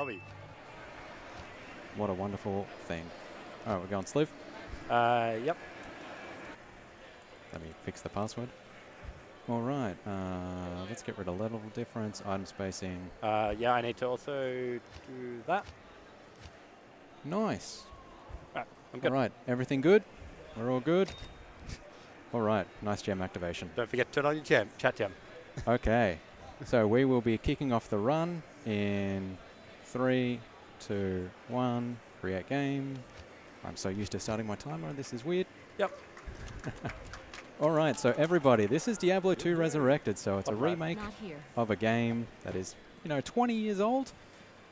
lobby. What a wonderful thing. All right, we're going Sliv. Yep. Let me fix the password. All right, let's get rid of level difference, item spacing. Yeah, I need to also do that. Nice. Right, I'm good. All right, everything good? We're all good? All right, nice gem activation. Don't forget to turn on your chat gem. Okay, so we will be kicking off the run in 3, 2, 1, create game. I'm so used to starting my timer, this is weird. Yep. All right, so everybody, this is Diablo 2 Resurrected, so it's a Right. remake of a game that is, 20 years old.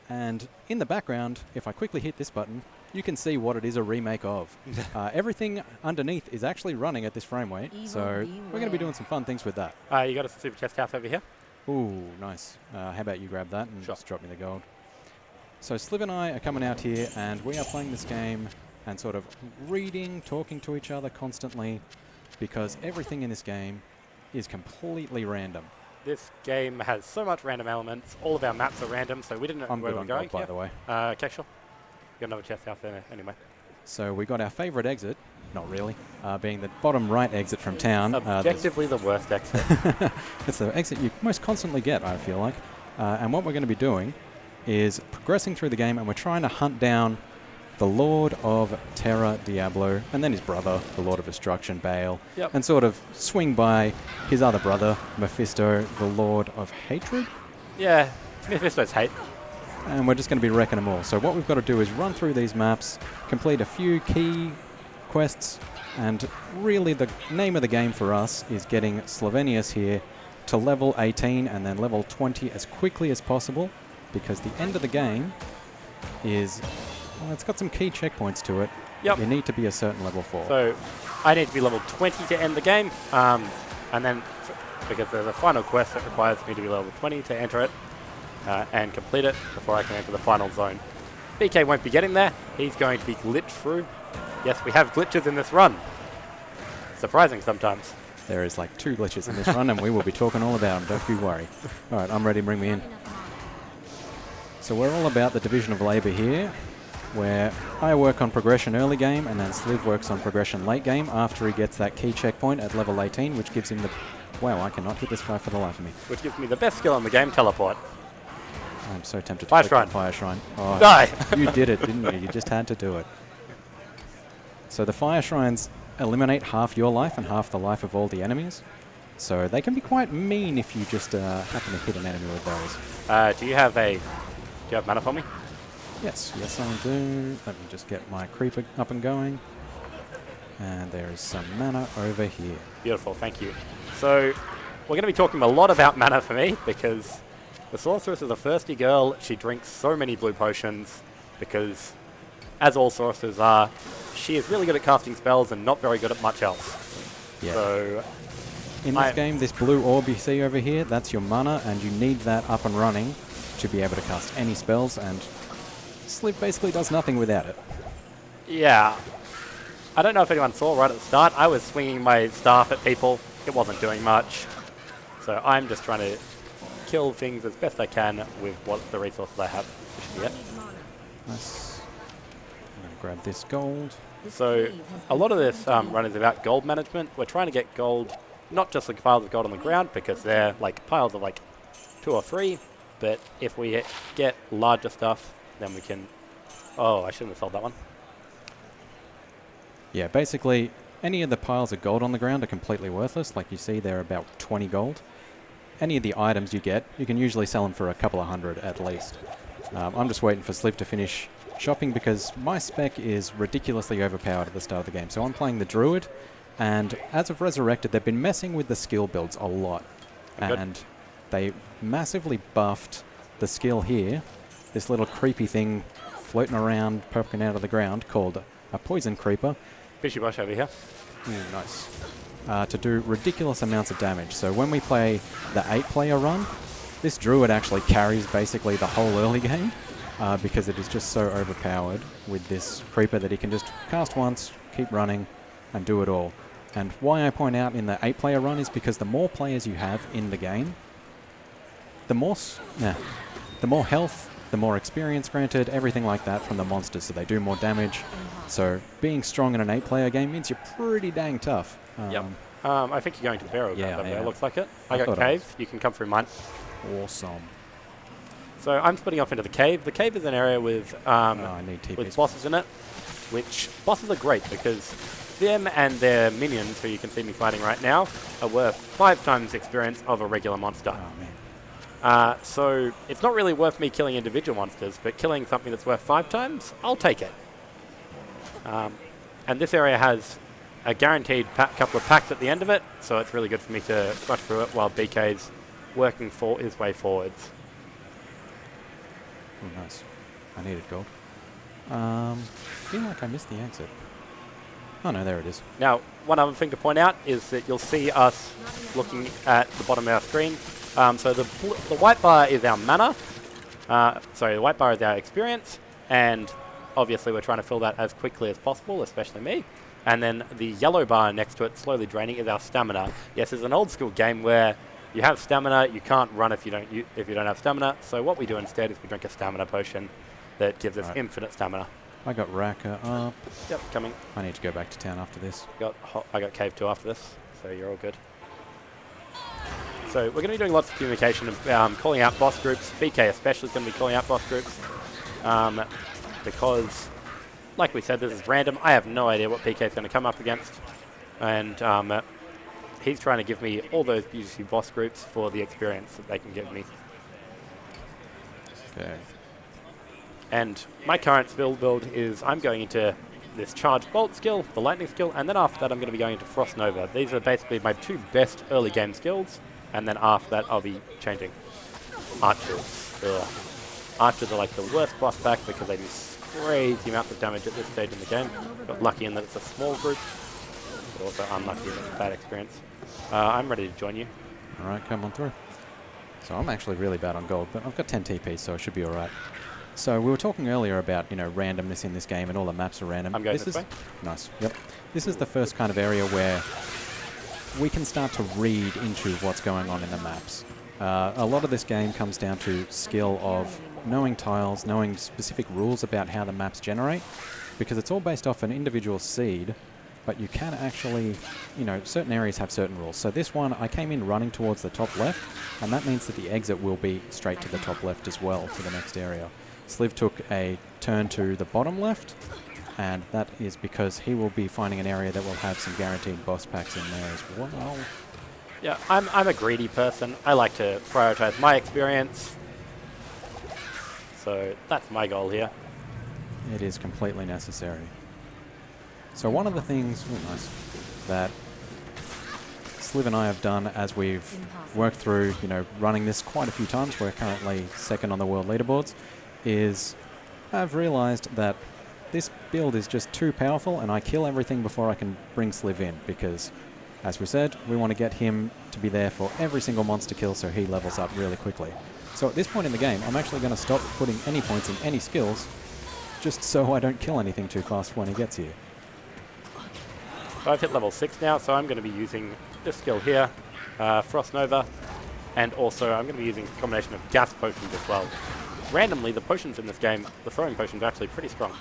And in the background, if I quickly hit this button, you can see what it is a remake of. Everything underneath is actually running at this frame rate, so we're going to be doing some fun things with that. You got a super chest house over here? Ooh, nice. How about you grab that and Sure. just drop me the gold? So Sliv and I are coming out here, and we are playing this game and sort of reading, talking to each other constantly, because everything in this game is completely random. This game has so much random elements. All of our maps are random, so we didn't know where we were going. By the way. Okay, sure. Got another chest house there anyway. So we got our favourite exit, not really, being the bottom right exit from town. Objectively the worst exit. It's the exit you most constantly get, I feel like. And what we're going to be doing is progressing through the game, and we're trying to hunt down the Lord of Terror, Diablo, and then his brother, the Lord of Destruction, Baal, and sort of swing by his other brother, Mephisto, the Lord of Hatred. Yeah, Mephisto's hate. And we're just going to be wrecking them all. So what we've got to do is run through these maps, complete a few key quests, and really the name of the game for us is getting Slivenius here to level 18 and then level 20 as quickly as possible, because the end of the game is... Well, it's got some key checkpoints to it. Yep. You need to be a certain level 4. So I need to be level 20 to end the game, and then because there's a final quest that requires me to be level 20 to enter it and complete it before I can enter the final zone. BK won't be getting there. He's going to be glitched through. Yes, we have glitches in this run. Surprising sometimes. There is like 2 glitches in this run, and we will be talking all about them. Don't you worry. All right, I'm ready. Bring me in. So we're all about the division of labour here, where I work on progression early game, and then Sliv works on progression late game after he gets that key checkpoint at level 18, which gives him the... Wow, I cannot hit this guy for the life of me. Which gives me the best skill in the game, teleport. I'm so tempted to Fire click Shrine. on Fire Shrine. Oh, Die! You did it, didn't you? You just had to do it. So the Fire Shrines eliminate half your life and half the life of all the enemies. So they can be quite mean if you just happen to hit an enemy with those. Do you have mana for me? Yes, I do. Let me just get my creeper up and going. And there is some mana over here. Beautiful, thank you. So we're going to be talking a lot about mana for me, because the sorceress is a thirsty girl. She drinks so many blue potions because, as all sorcerers are, she is really good at casting spells and not very good at much else. Yeah. So in this game, this blue orb you see over here, that's your mana, and you need that up and running to be able to cast any spells, and Sliv basically does nothing without it. Yeah. I don't know if anyone saw right at the start. I was swinging my staff at people. It wasn't doing much. So I'm just trying to kill things as best I can with what the resources I have. Nice. I'm going to grab this gold. So a lot of this run is about gold management. We're trying to get gold, not just like piles of gold on the ground, because they're like piles of like 2 or 3. But if we get larger stuff, then we can... Oh, I shouldn't have sold that one. Yeah, basically, any of the piles of gold on the ground are completely worthless. Like you see, they're about 20 gold. Any of the items you get, you can usually sell them for a couple of hundred at least. I'm just waiting for Sliv to finish shopping, because my spec is ridiculously overpowered at the start of the game. So I'm playing the Druid, and as of Resurrected, they've been messing with the skill builds a lot. And they massively buffed the skill here, this little creepy thing floating around, poking out of the ground, called a poison creeper. Fishy bush over here. Nice. To do ridiculous amounts of damage. So when we play the 8-player run, this Druid actually carries basically the whole early game, because it is just so overpowered with this creeper that he can just cast once, keep running, and do it all. And why I point out in the 8-player run is because the more players you have in the game, the more health the more experience granted, everything like that from the monsters, so they do more damage. So being strong in an 8-player game means you're pretty dang tough. Yep. I think you're going to barrel Yeah, that I way, am. looks like it. I I got thought I cave. You can come through mine. Awesome. So I'm splitting off into the cave. The cave is an area with I need TPs. with bosses in it, which bosses are great because them and their minions, who you can see me fighting right now, are worth 5 times the experience of a regular monster. Oh, man. So it's not really worth me killing individual monsters, but killing something that's worth 5 times, I'll take it. And this area has a guaranteed couple of packs at the end of it, so it's really good for me to rush through it while BK's working for his way forwards. Oh, nice. I needed gold. Feel like I missed the exit. Oh no, there it is. Now, one other thing to point out is that you'll see us looking at the bottom of our screen. So the white bar is our mana. Sorry, the white bar is our experience, and obviously we're trying to fill that as quickly as possible, especially me. And then the yellow bar next to it, slowly draining, is our stamina. Yes, it's an old school game where you have stamina, you can't run if you don't have stamina. So what we do instead is we drink a stamina potion that gives us infinite stamina. I got Raka up. Yep, coming. I need to go back to town after this. I got cave 2 after this, so you're all good. So we're going to be doing lots of communication and calling out boss groups. BK especially is going to be calling out boss groups because, like we said, this is random. I have no idea what BK is going to come up against, and he's trying to give me all those beautiful boss groups for the experience that they can give me. Okay. And my current build is I'm going into this Charge Bolt skill, the Lightning skill, and then after that I'm going to be going into Frost Nova. These are basically my 2 best early game skills, and then after that I'll be changing Archers. Ugh. Archers are like the worst boss pack because they do crazy amounts of damage at this stage in the game. Got lucky in that it's a small group, but also unlucky in that it's a bad experience. I'm ready to join you. Alright, come on through. So I'm actually really bad on gold, but I've got 10 TP, so I should be alright. So we were talking earlier about, randomness in this game, and all the maps are random. I'm going this way. Nice. Yep. This is the first kind of area where we can start to read into what's going on in the maps. A lot of this game comes down to skill of knowing tiles, knowing specific rules about how the maps generate, because it's all based off an individual seed, but you can actually, certain areas have certain rules. So this one, I came in running towards the top left, and that means that the exit will be straight to the top left as well for the next area. Sliv took a turn to the bottom left, and that is because he will be finding an area that will have some guaranteed boss packs in there as well. Yeah, I'm a greedy person. I like to prioritize my experience. So that's my goal here. It is completely necessary. So one of the things that Sliv and I have done as we've worked through, running this quite a few times, we're currently second on the world leaderboards, is I've realized that this build is just too powerful and I kill everything before I can bring Sliv in because, as we said, we want to get him to be there for every single monster kill so he levels up really quickly. So at this point in the game, I'm actually going to stop putting any points in any skills just so I don't kill anything too fast when he gets here. So I've hit level 6 now, so I'm going to be using this skill here, Frost Nova, and also I'm going to be using a combination of gas potions as well. Randomly, the potions in this game, the throwing potions are actually pretty strong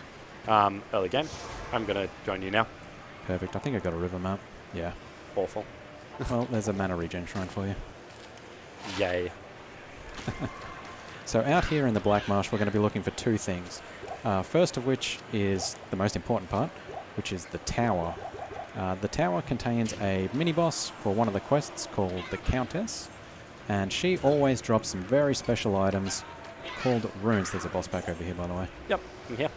early game. I'm going to join you now. Perfect. I think I got a river map. Yeah. Awful. Well, there's a mana regen shrine for you. Yay. So out here in the Black Marsh, we're going to be looking for 2 things. First of which is the most important part, which is the tower. The tower contains a mini-boss for one of the quests called the Countess, and she always drops some very special items called runes. There's a boss pack over here, by the way. Yep, I'm here.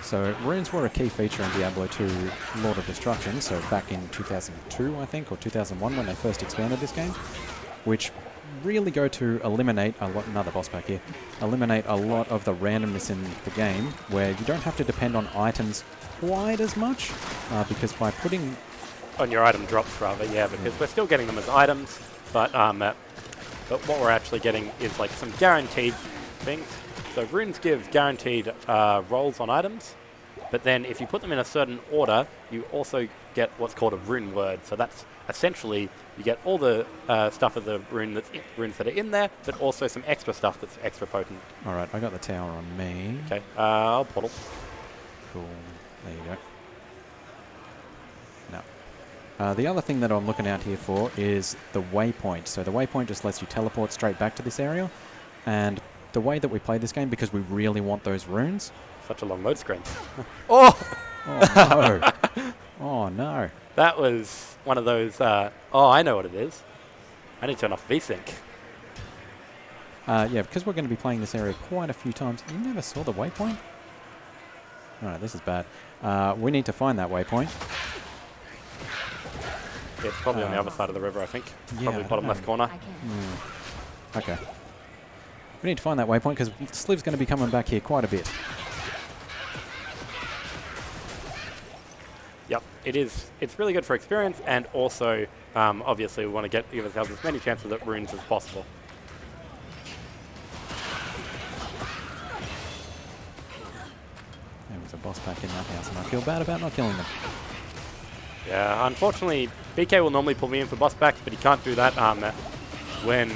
So runes were a key feature in Diablo 2 Lord of Destruction, so back in 2002, I think, or 2001 when they first expanded this game, which really go to eliminate a lot, another boss pack here, eliminate a lot of the randomness in the game, where you don't have to depend on items quite as much, because by putting... On your item drops, rather, yeah, because we're still getting them as items, but what we're actually getting is like some guaranteed things. So runes give guaranteed rolls on items, But then if you put them in a certain order, you also get what's called a rune word. So that's essentially, you get all the stuff of the runes that are in there, but also some extra stuff that's extra potent. All right, I got the tower on me. Okay, I'll portal. Cool. There you go. No. The other thing that I'm looking out here for is the waypoint. So the waypoint just lets you teleport straight back to this area. And the way that we play this game, because we really want those runes... Such a long load screen. Oh! Oh, no. Oh, no. That was one of those, oh, I know what it is. I need to turn off VSync. Yeah, because we're going to be playing this area quite a few times. You never saw the waypoint? Alright, this is bad. We need to find that waypoint. Yeah, it's probably on the other side of the river, I think. Yeah, Probably bottom left corner. Okay. We need to find that waypoint because Sliv's going to be coming back here quite a bit. Yep, it's really good for experience, and also, obviously, we want to give ourselves as many chances at runes as possible. There was a boss back in that house, and I feel bad about not killing them. Yeah, unfortunately, BK will normally pull me in for boss backs, but he can't do that when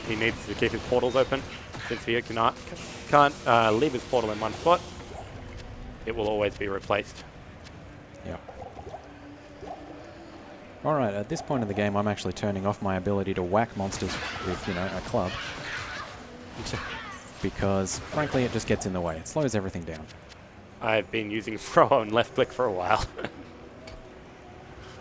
he needs to keep his portals open. Since he can't leave his portal in one spot, it will always be replaced. Yeah. Alright, at this point in the game, I'm actually turning off my ability to whack monsters with, you know, a club. Because, frankly, it just gets in the way. It slows everything down. I've been using throw and left click for a while.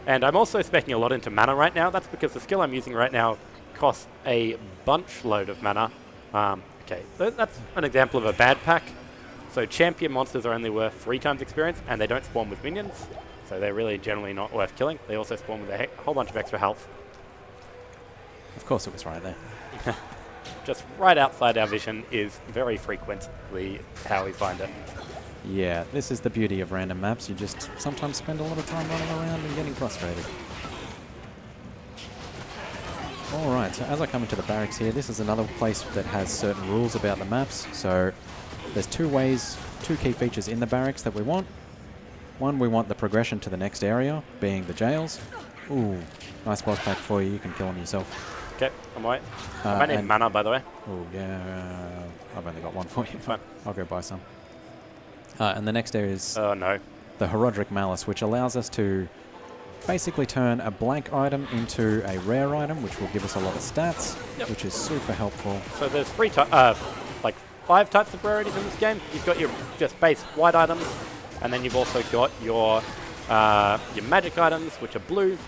And I'm also speccing a lot into mana right now. That's because the skill I'm using right now costs a bunch load of mana. Okay, that's an example of a bad pack. So champion monsters are only worth 3 times experience, and they don't spawn with minions. So they're really generally not worth killing. They also spawn with a whole bunch of extra health. Of course it was right there. Just right outside our vision is very frequently how we find it. Yeah, this is the beauty of random maps. You just sometimes spend a lot of time running around and getting frustrated. Alright, so as I come into the barracks here, this is another place that has certain rules about the maps. So there's 2 key features in the barracks that we want. One, we want the progression to the next area, being the jails. Ooh, nice boss pack for you. You can kill him yourself. Okay, I'm right. I might need mana, by the way. Oh, yeah. I've only got one for you. Fine. I'll go buy some. And the next area is Oh, no. the Herodric Malice, which allows us to basically turn a blank item into a rare item, which will give us a lot of stats, which is super helpful. So there's 5 types of rarities in this game. You've got your just base white items, and then you've also got your magic items, which are blue.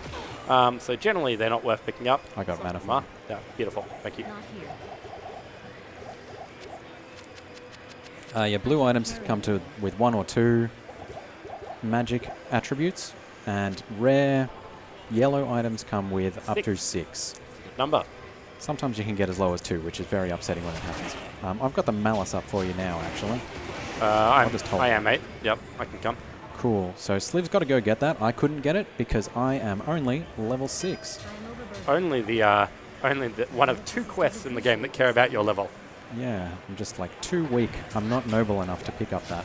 So generally, they're not worth picking up. I got mana for them. Yeah, beautiful. Thank you. Yeah, blue items come with 1 or 2 magic attributes, and rare yellow items come with up to 6. Number. Sometimes you can get as low as 2, which is very upsetting when it happens. I've got the Malice up for you now, actually. I am, mate. Yep, I can come. Cool. So Sliv's got to go get that. I couldn't get it because I am only level 6. Only the one of 2 quests in the game that care about your level. Yeah, I'm just like too weak. I'm not noble enough to pick up that.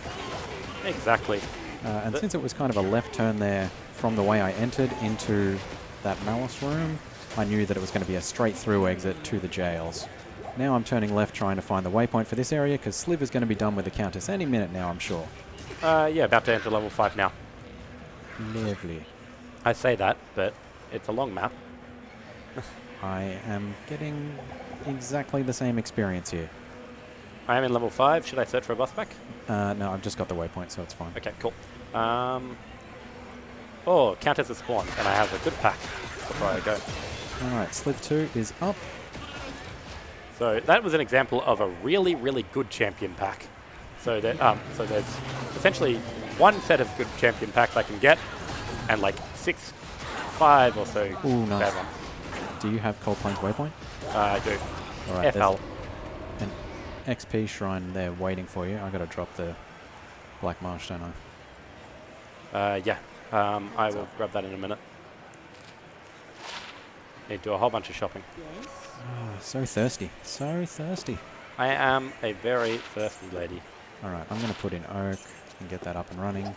Exactly. And since it was kind of a left turn there from the way I entered into that Malice room, I knew that it was going to be a straight through exit to the jails. Now I'm turning left trying to find the waypoint for this area because Sliv is going to be done with the Countess any minute now, I'm sure. Yeah, about to enter level 5 now. Lovely. I say that, but it's a long map. I am getting exactly the same experience here. I am in level 5. Should I search for a boss back? No, I've just got the waypoint, so it's fine. Okay, cool. Oh, Countess is spawned, and I have a good pack before I go. Alright, Sliv2 is up. So that was an example of a really, really good champion pack. So there's essentially 1 set of good champion packs I can get, and like 5 or so bad ones. Do you have Cold Plains waypoint? I do. Alright, FL. there's an XP shrine there waiting for you. I got to drop the Black Marsh, don't I? Yeah. I will grab that in a minute. Need to do a whole bunch of shopping. Oh, so thirsty. So thirsty. I am a very thirsty lady. Alright, I'm going to put in oak. and get that up and running.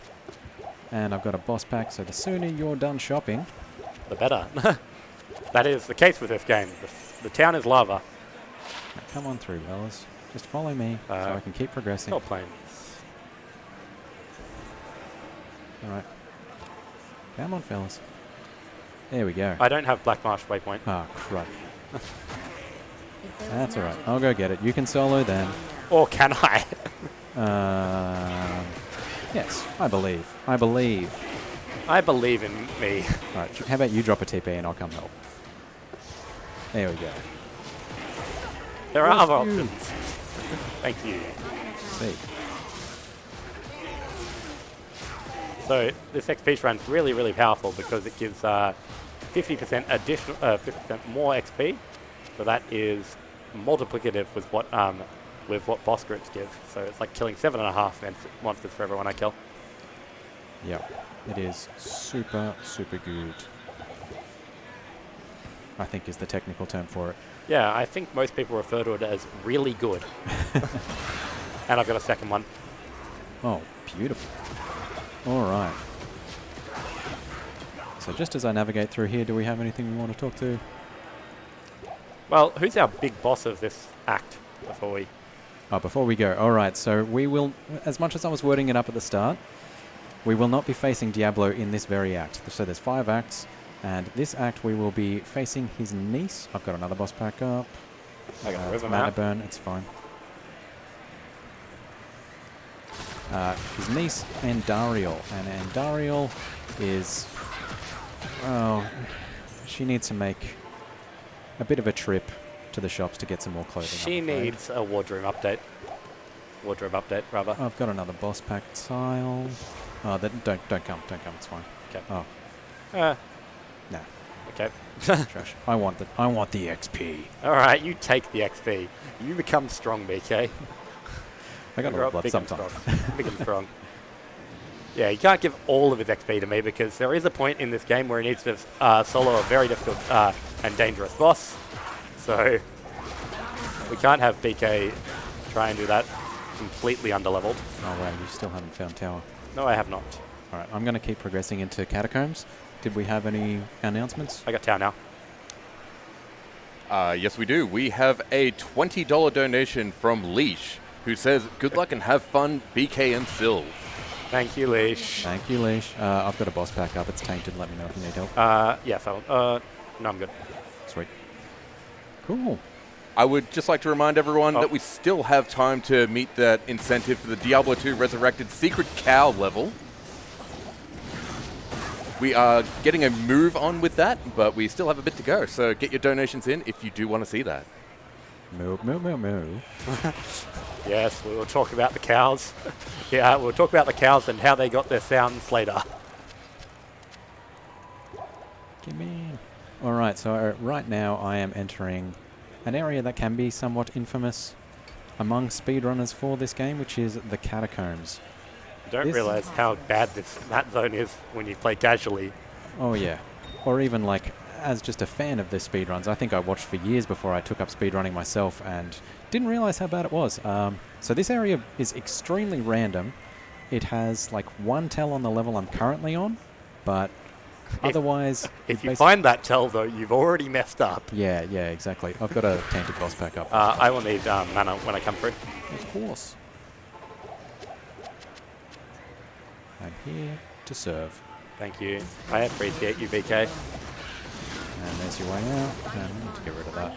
And I've got a boss pack, so the sooner you're done shopping, the better. That is the case with this game. The town is lava. Now come on through, fellas. Just follow me so I can keep progressing. Not planes. Alright. Come on, fellas. There we go. I don't have Black Marsh waypoint. Ah, crud. That's alright. I'll go get it. You can solo then. Or can I? Yes, I believe. I believe. I believe in me. Alright, how about you drop a TP and I'll come help. There we go. There are other you? options. Thank you. See. So this XP run is really, really powerful because it gives 50% additional, 50% more XP. So that is multiplicative with what boss groups give. So it's like killing 7.5 monsters for everyone I kill. Yep. It is super, super good. I think is the technical term for it. Yeah, I think most people refer to it as really good. And I've got a second one. Oh, beautiful. All right. So just as I navigate through here, do we have anything we want to talk to? Well, who's our big boss of this act before we... Oh, before we go. All right, so we will, as much as I was wording it up at the start, we will not be facing Diablo in this very act. So there's 5 acts, and this act we will be facing his niece. I've got another boss pack up. I got It's mana burn, it's fine. His niece, Andariel. And Andariel is... Oh, she needs to make a bit of a trip to the shops to get some more clothing. She needs a wardrobe update. Wardrobe update, rather. I've got another boss pack tile. Oh, don't come, it's fine. Okay. Oh, Nah. Okay. trash. I want the XP. All right, you take the XP. You become strong, BK. I got a level up big and sometimes. strong. Big and strong. Yeah, you can't give all of his XP to me because there is a point in this game where he needs to solo a very difficult and dangerous boss. So we can't have BK try and do that completely underleveled. Oh wow, you still haven't found tower. No, I have not. All right, I'm going to keep progressing into catacombs. Did we have any announcements? I got tower now. Yes, we do. We have a $20 donation from Leash, who says, "Good luck and have fun, BK and Sylv." Thank you, Leash. Thank you, Leash. I've got a boss pack up. It's tainted. Let me know if you need help. Yes, no, I'm good. Sweet. Cool. I would just like to remind everyone that we still have time to meet that incentive for the Diablo 2 Resurrected Secret Cow level. We are getting a move on with that, but we still have a bit to go, so get your donations in if you do want to see that. Moo, moo, moo, moo. Yes, we will talk about the cows. Yeah, we'll talk about the cows and how they got their sounds later. Give me. All right, so right now I am entering an area that can be somewhat infamous among speedrunners for this game, which is the catacombs. You don't realize how bad that zone is when you play casually. Oh yeah, or even like as just a fan of the speedruns. I think I watched for years before I took up speedrunning myself and didn't realize how bad it was. So this area is extremely random. It has like 1 tell on the level I'm currently on, but otherwise... If you find that tell, though, you've already messed up. Yeah, exactly. I've got a tainted boss pack up. I will need mana when I come through. Of course. I'm here to serve. Thank you. I appreciate you, BK. And there's your way out. And I need to get rid of that.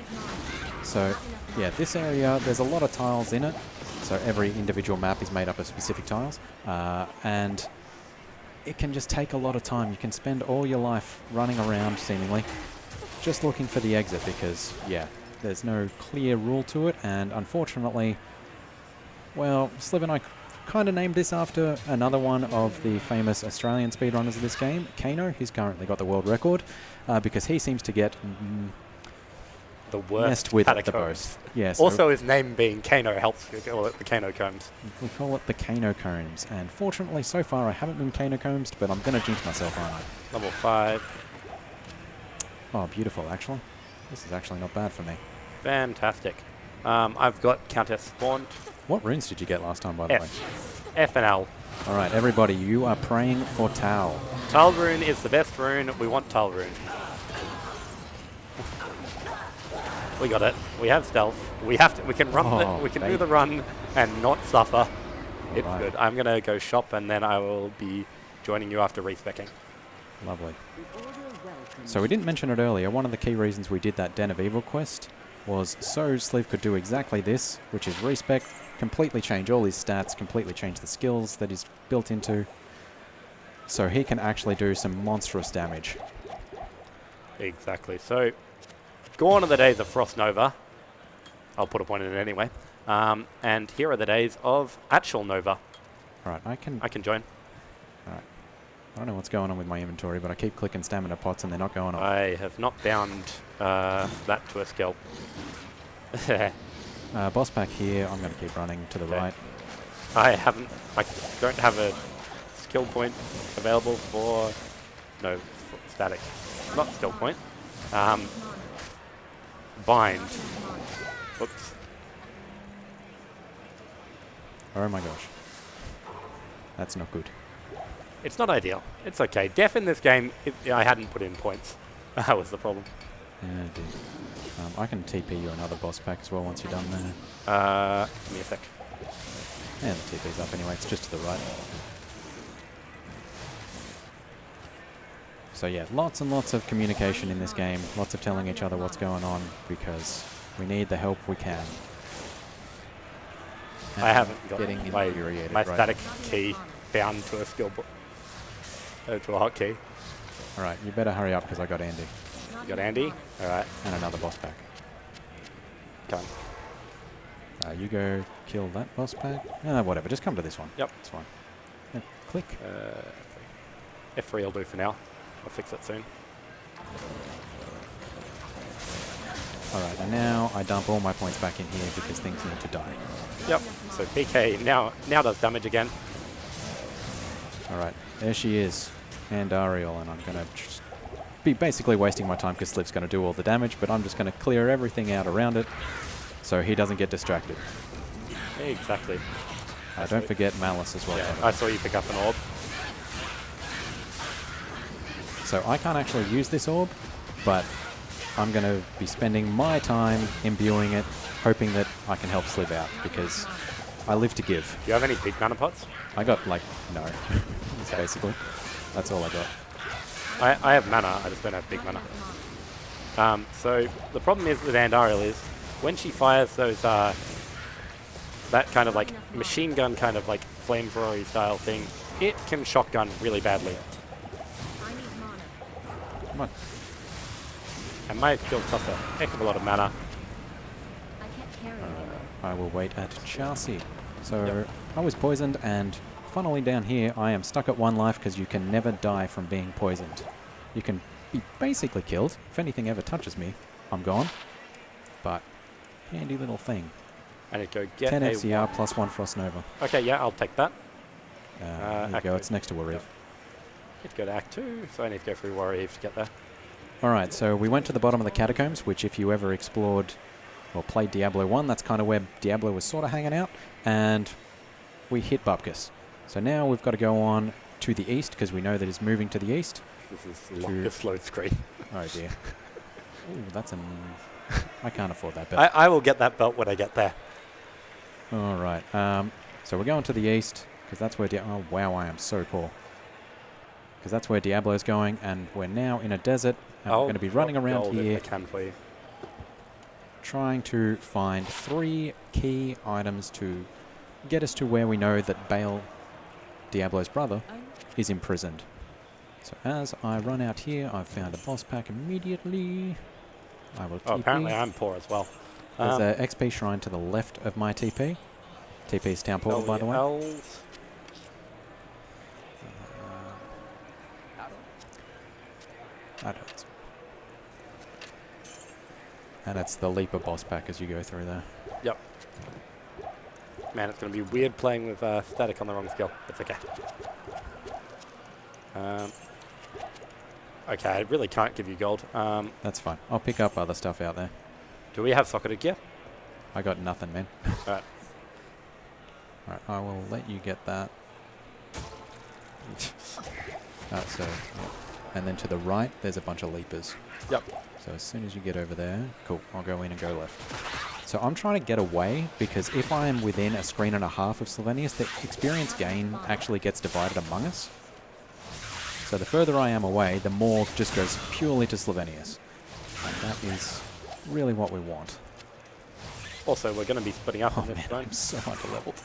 So, yeah, this area, there's a lot of tiles in it. So every individual map is made up of specific tiles. And it can just take a lot of time. You can spend all your life running around, seemingly, just looking for the exit because, yeah, there's no clear rule to it. And unfortunately, well, Sliv and I kind of named this after another one of the famous Australian speedrunners of this game, Kano. He's currently got the world record because he seems to get the worst messed with catacombs. the most. Yes. Also, his name being Kano helps you call it the Kano combs. We call it the Kano combs, and fortunately, so far I haven't been Kano combs, but I'm going to jinx myself, aren't I? Level 5. Oh, beautiful, actually. This is actually not bad for me. Fantastic. I've got Countess spawned. What runes did you get last time, by the way? F and L. All right, everybody, you are praying for Tau. Tal rune is the best rune. We want Tal rune. We got it. We have stealth. We have to. We can run. We can do the run and not suffer. It's good. I'm gonna go shop and then I will be joining you after respecking. Lovely. So we didn't mention it earlier. One of the key reasons we did that Den of Evil quest was so Sliv could do exactly this, which is respec, completely change all his stats, completely change the skills that he's built into, so he can actually do some monstrous damage. Exactly. So, gone are the days of Frost Nova. I'll put a point in it anyway. And here are the days of actual Nova. Alright, I can join. Alright. I don't know what's going on with my inventory, but I keep clicking stamina pots and they're not going off. I have not bound that to a skill. Boss pack here, I'm going to keep running to the right. I don't have a skill point available for, no, for static. Not skill point. Bind. Whoops. Oh my gosh. That's not good. It's not ideal. It's okay. Def in this game, I hadn't put in points. That was the problem. Yeah, dude. I can TP you another boss pack as well once you're done there. Give me a sec. Yeah, the TP's up anyway. It's just to the right. So yeah, lots and lots of communication in this game. Lots of telling each other what's going on because we need the help we can. I haven't got my static key bound to a skill book. To a hotkey. Alright, you better hurry up because I got Andy. You got Andy? Alright. And another boss pack. Come. You go kill that boss pack. Whatever, just come to this one. Yep. It's fine. Yeah, click. F3 will do for now. I'll fix it soon. Alright, and now I dump all my points back in here because things need to die. Yep. So PK now does damage again. Alright, there she is. And Ariel, and I'm going to be basically wasting my time because Sliv's going to do all the damage, but I'm just going to clear everything out around it so he doesn't get distracted. Exactly. Don't forget Malice as well. Yeah, I saw you pick up an orb. So I can't actually use this orb, but I'm going to be spending my time imbuing it, hoping that I can help Sliv out because I live to give. Do you have any big mana pots? I got no. Basically. That's all I got. I have mana, I just don't have big mana. So the problem is with Andariel is when she fires those that kind of like machine gun kind of like flamethrower style thing, it can shotgun really badly. Come on. And my skill costs a heck of a lot of mana. I will wait at Chelsea. So I was poisoned and funnily down here I am stuck at 1 life because you can never die from being poisoned. You can be basically killed. If anything ever touches me, I'm gone. But handy little thing. I need to go get 10 FCR plus 1 Frost Nova. Okay, yeah, I'll take that. There you go, it's next to Warrior. Yep. Need to go to Act 2, so I need to go through Warrior to get there. Alright, so we went to the bottom of the catacombs, which if you ever explored or played Diablo 1, that's kind of where Diablo was sort of hanging out, and we hit Bksilv3r. So now we've got to go on to the east, because we know that it's moving to the east. This is the longest load screen. Oh dear. Ooh, that's an... I can't afford that belt. I will get that belt when I get there. Alright, so we're going to the east, because that's where... Oh wow, I am so poor. Because that's where Diablo's going, and we're now in a desert, and we're going to be running around here trying to find 3 key items to get us to where we know that Bale, Diablo's brother, is imprisoned. So as I run out here, I've found a boss pack immediately. I will TP. Oh, apparently I'm poor as well. There's a XP shrine to the left of my TP. TP's town portal, by the way. That hurts. And it's the Leaper boss pack as you go through there. Yep. Man, it's going to be weird playing with static on the wrong skill. It's okay. Okay, I really can't give you gold. That's fine. I'll pick up other stuff out there. Do we have socketed gear? I got nothing, man. Alright. Alright, I will let you get that. So, and then to the right, there's a bunch of leapers. Yep. So as soon as you get over there, cool, I'll go in and go left. So I'm trying to get away, because if I am within a screen and a half of Slivenius, the experience gain actually gets divided among us. So the further I am away, the more just goes purely to Slivenius. And that is really what we want. Also, we're going to be splitting up on Oh this man, zone. I'm so under-leveled.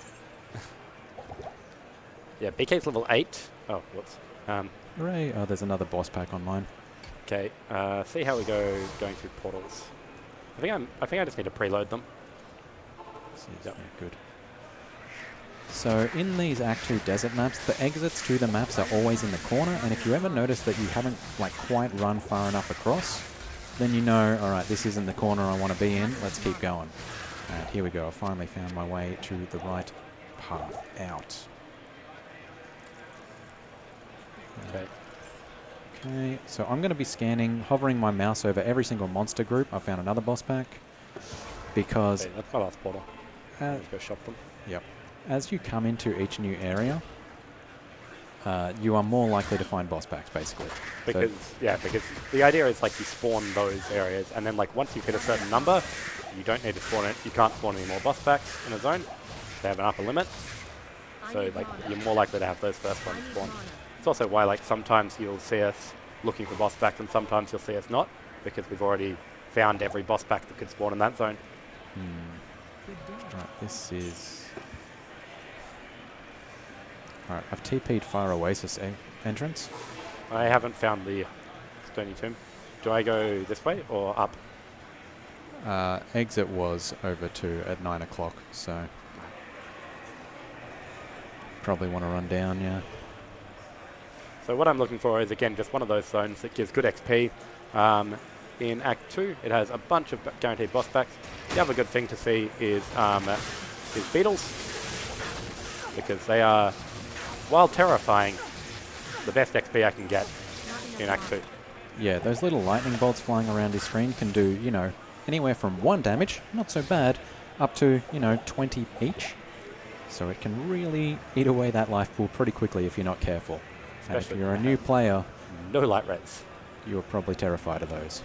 Yeah, BK's level 8. Oh, whoops. Hooray! Oh, there's another boss pack on mine. Okay, see how we go going through portals. I think I just need to preload them. Yep. Yeah, good. So in these Act 2 desert maps, the exits to the maps are always in the corner, and if you ever notice that you haven't like quite run far enough across, then you know, alright, this isn't the corner I want to be in, let's keep going. And here we go, I finally found my way to the right path out. Okay. Okay, so I'm going to be scanning, hovering my mouse over every single monster group. I found another boss pack, because... Okay, that's my last portal. Let's go shop them. Yep. As you come into each new area, you are more likely to find boss packs, basically. Because, yeah, because the idea is like you spawn those areas, and then like once you've hit a certain number, you don't need to spawn it. You can't spawn any more boss packs in a zone. They have an upper limit. So like you're more likely to have those first ones spawn. It's also why like sometimes you'll see us looking for boss packs and sometimes you'll see us not, because we've already found every boss pack that could spawn in that zone. Right, this is... Alright, I've TP'd Fire Oasis entrance. I haven't found the Stony Tomb. Do I go this way or up? Exit was over to at 9 o'clock, so... Probably want to run down, yeah. So what I'm looking for is, again, just one of those zones that gives good XP. In Act 2, it has a bunch of guaranteed boss packs. The other good thing to see is beetles, because they are, while terrifying, the best XP I can get in Act 2. Yeah, those little lightning bolts flying around his screen can do, you know, anywhere from 1 damage, not so bad, up to, you know, 20 each. So it can really eat away that life pool pretty quickly if you're not careful. And if you're a new player, no light rays. You're probably terrified of those.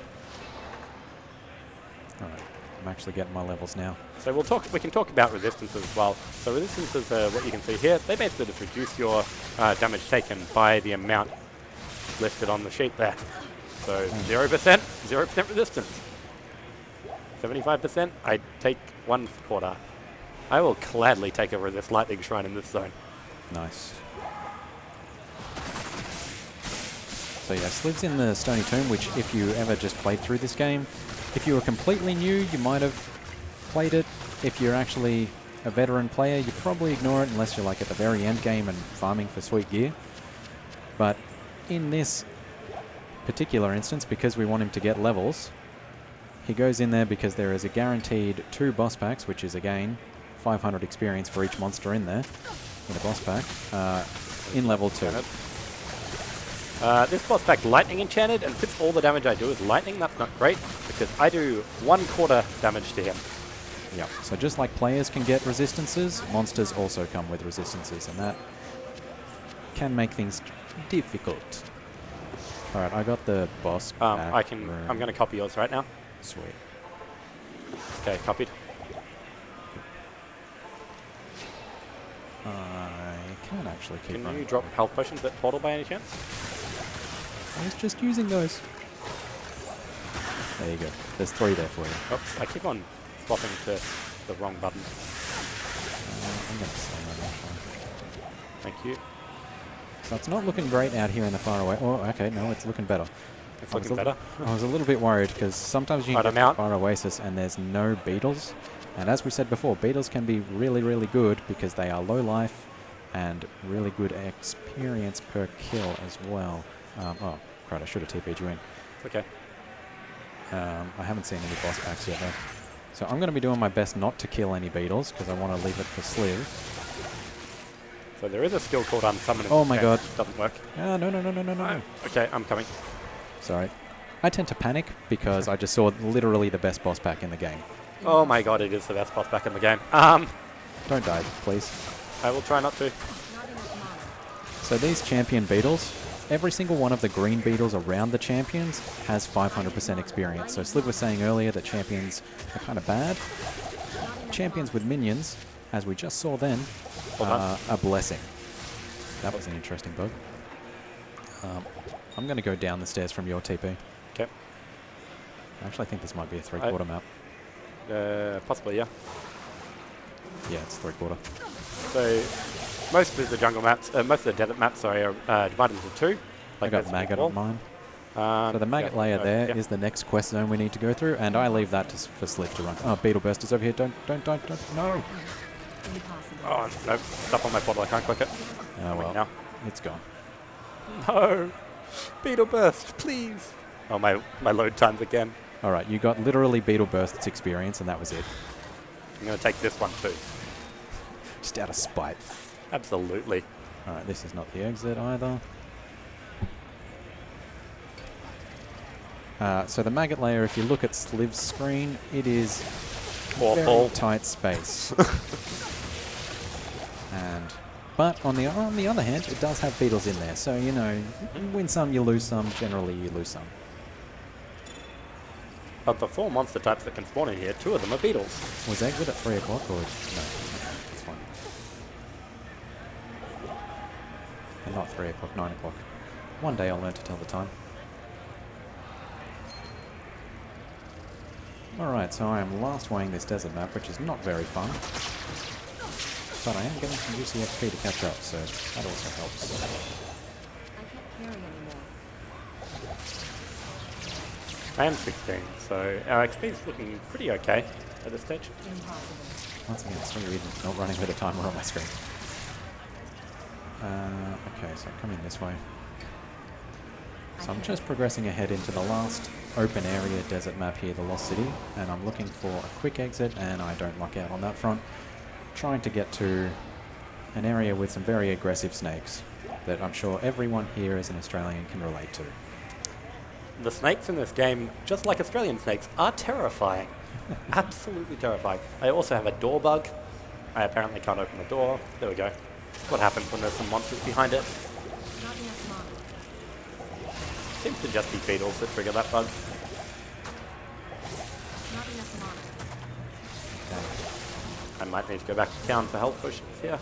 Alright, I'm actually getting my levels now. So we can talk about resistances as well. So resistances are what you can see here. They basically just reduce your damage taken by the amount listed on the sheet there. So 0%, 0% resistance. 75%, I take 1/4. I will gladly take a resist lightning shrine in this zone. Nice. So yeah, Sliv's in the Stony Tomb, which if you ever just played through this game, if you were completely new, you might have played it. If you're actually a veteran player, you probably ignore it unless you're like at the very end game and farming for sweet gear. But in this particular instance, because we want him to get levels, he goes in there because there is a guaranteed 2 boss packs, which is again 500 experience for each monster in there, in a boss pack, in level 2. This boss pack lightning enchanted, and since all the damage I do is lightning, that's not great, because I do 1/4 damage to him. Yeah, so just like players can get resistances, monsters also come with resistances, and that can make things difficult. Alright, I got the boss pack. I'm going to copy yours right now. Sweet. Okay, copied. I can actually keep running. Can you drop health potions at portal by any chance? I was just using those. There you go. There's 3 there for you. Oops, I keep on swapping to the wrong button. I'm going to sell that actually. Thank you. So it's not looking great out here in the far away. Oh, okay, no, it's looking better. It's looking better. I was a little bit worried because sometimes you can get Far Oasis and there's no beetles. And as we said before, beetles can be really, really good because they are low life and really good experience per kill as well. Oh, crap, I should have TP'd you in. Okay. I haven't seen any boss packs yet, though. So I'm going to be doing my best not to kill any beetles because I want to leave it for Sliv. So there is a skill called Unsummon. Oh my god. Doesn't work. No. Okay, I'm coming. Sorry. I tend to panic because I just saw literally the best boss pack in the game. Oh my god, it is the best boss pack in the game. Don't die, please. I will try not to. So these champion beetles, every single one of the green beetles around the champions has 500% experience. So Sliv was saying earlier that champions are kind of bad. Champions with minions, as we just saw then, are a blessing. That was an interesting bug. I'm going to go down the stairs from your TP. Okay. Actually, I think this might be a 3/4 map. Possibly, yeah. Yeah, it's 3/4. So most of the jungle maps, most of the desert maps, sorry, are divided into two. I got maggot on mine. So the maggot layer there is the next quest zone we need to go through, and I leave that for Sliv to run. Oh, beetle burst is over here. Don't, no. Oh, no, stuff on my portal, I can't click it. Oh, well, now. It's gone. No, beetle burst, please. Oh, my load times again. All right, you got literally beetle burst's experience, and that was it. I'm going to take this one too. Just out of spite. Absolutely. All right, this is not the exit either. So the maggot layer, if you look at Sliv's screen, it is very tight space. But on the other hand, it does have beetles in there. So, you know, you win some, you lose some. Generally, you lose some. Of the 4 monster types that can spawn in here, 2 of them are beetles. Was exit at 3 o'clock or no? It's fine. And not 3 o'clock, 9 o'clock. One day I'll learn to tell the time. Alright, so I am last weighing this desert map, which is not very fun. But I am getting some juicy XP to catch up, so that also helps. I can't carry anymore. I am 16, so our XP is looking pretty okay at this stage. Impossible. Once again, so you're even not running with a timer on my screen. Okay, so coming this way. So I'm just progressing ahead into the last open area desert map here, the Lost City, and I'm looking for a quick exit, and I don't luck out on that front. Trying to get to an area with some very aggressive snakes that I'm sure everyone here as an Australian can relate to. The snakes in this game, just like Australian snakes, are terrifying. Absolutely terrifying. I also have a door bug. I apparently can't open the door. There we go. What happens when there's some monsters behind it? Not enough mana. Seems to just be beetles that trigger that bug. Not enough mana. Okay. I might need to go back to town for health potions here.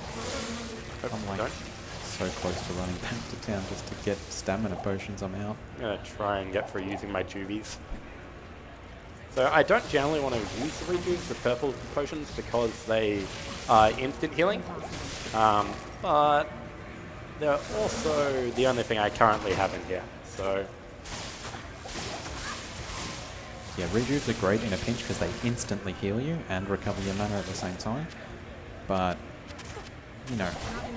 I'm like Don't. so close to running back to town just to get stamina potions. I'm out. I'm going to try and get through using my juvies. So I don't generally want to use the rejuves, the purple potions, because they are instant healing. But they're also the only thing I currently have in here. So Yeah, rejuves are great in a pinch because they instantly heal you and recover your mana at the same time. But, you know,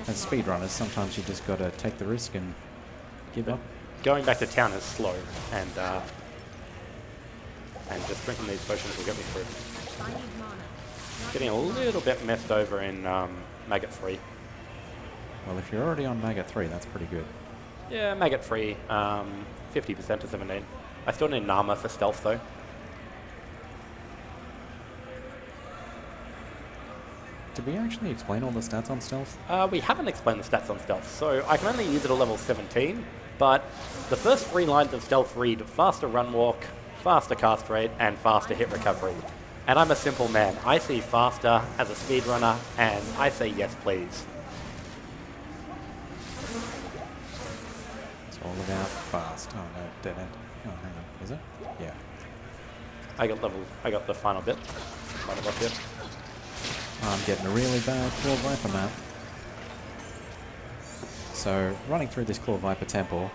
as speedrunners, sometimes you just got to take the risk and give up. going back to town is slow, and just drinking these potions will get me through. I need mana. Not Getting a enough mana. little bit messed over in Maggot 3. Well, if you're already on Maggot 3, that's pretty good. Yeah, Maggot 3, 50% to 17. I still need an armor for stealth though. Did we actually explain all the stats on stealth? We haven't explained the stats on stealth, so I can only use it at level 17, but the first 3 lines of stealth read faster run walk, faster cast rate, and faster hit recovery. And I'm a simple man. I see faster as a speedrunner, and I say yes please. It's all about fast. Oh no, dead end. Oh, hang on. Is it? Yeah. I got the final bit. Final boss bit. I'm getting a really bad Claw Viper map. So, running through this Claw Viper temple,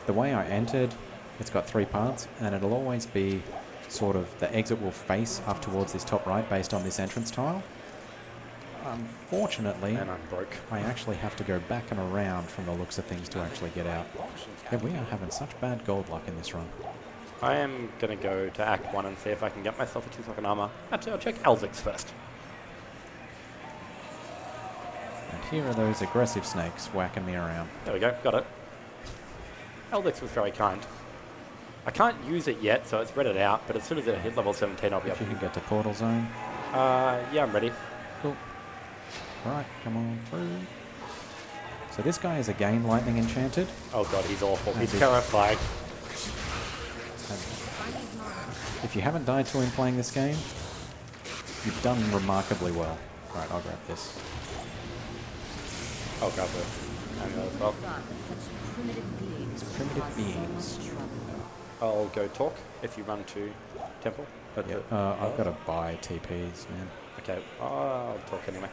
the way I entered, it's got 3 parts, and it'll always be sort of, the exit will face up towards this top right based on this entrance tile. Unfortunately, And I'm broke. I actually have to go back and around from the looks of things to actually get out. Yeah, we are having such bad gold luck in this run. I am going to go to Act 1 and see if I can get myself a 2-second armor. Actually, I'll check ASGX first. And here are those aggressive snakes whacking me around. There we go, got it. ASGX was very kind. I can't use it yet, so it's read it out, but as soon as it hit level 17, I'll be If up. you can get to Portal Zone. Yeah, I'm ready. Cool. Right, come on through. So this guy is again lightning enchanted. Oh god, he's awful. He's He's- terrifying. And I need mana. if you haven't died to him playing this game, you've done remarkably well. Right, I'll grab this. Oh god, the angle as well. Thought that such primitive beings would Primitive cause beings. so much trouble. I'll go talk if you run to temple. But Yeah, the- I've got to buy TPs, man. Okay, I'll talk anyway.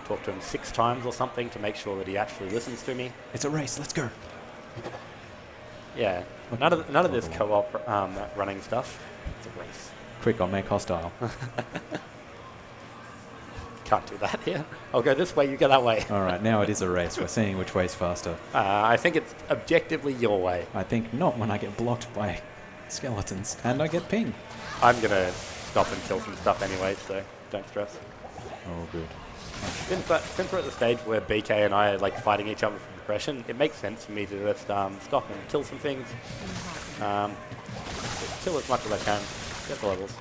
Talk to him 6 times or something to make sure that he actually listens to me. It's a race, let's go. Yeah, none of this co-op running stuff. It's a race. Quick, I'll make hostile. Can't do that here. I'll go this way, you go that way. All right, now it is a race. We're seeing which way's faster. I think it's objectively your way. I think not when I get blocked by skeletons and I get ping. I'm gonna stop and kill some stuff anyway, so don't stress. Oh, good. Since we're at the stage where BK and I are like fighting each other for progression, it makes sense for me to just stop and kill some things. Kill as much as I can. Get the levels.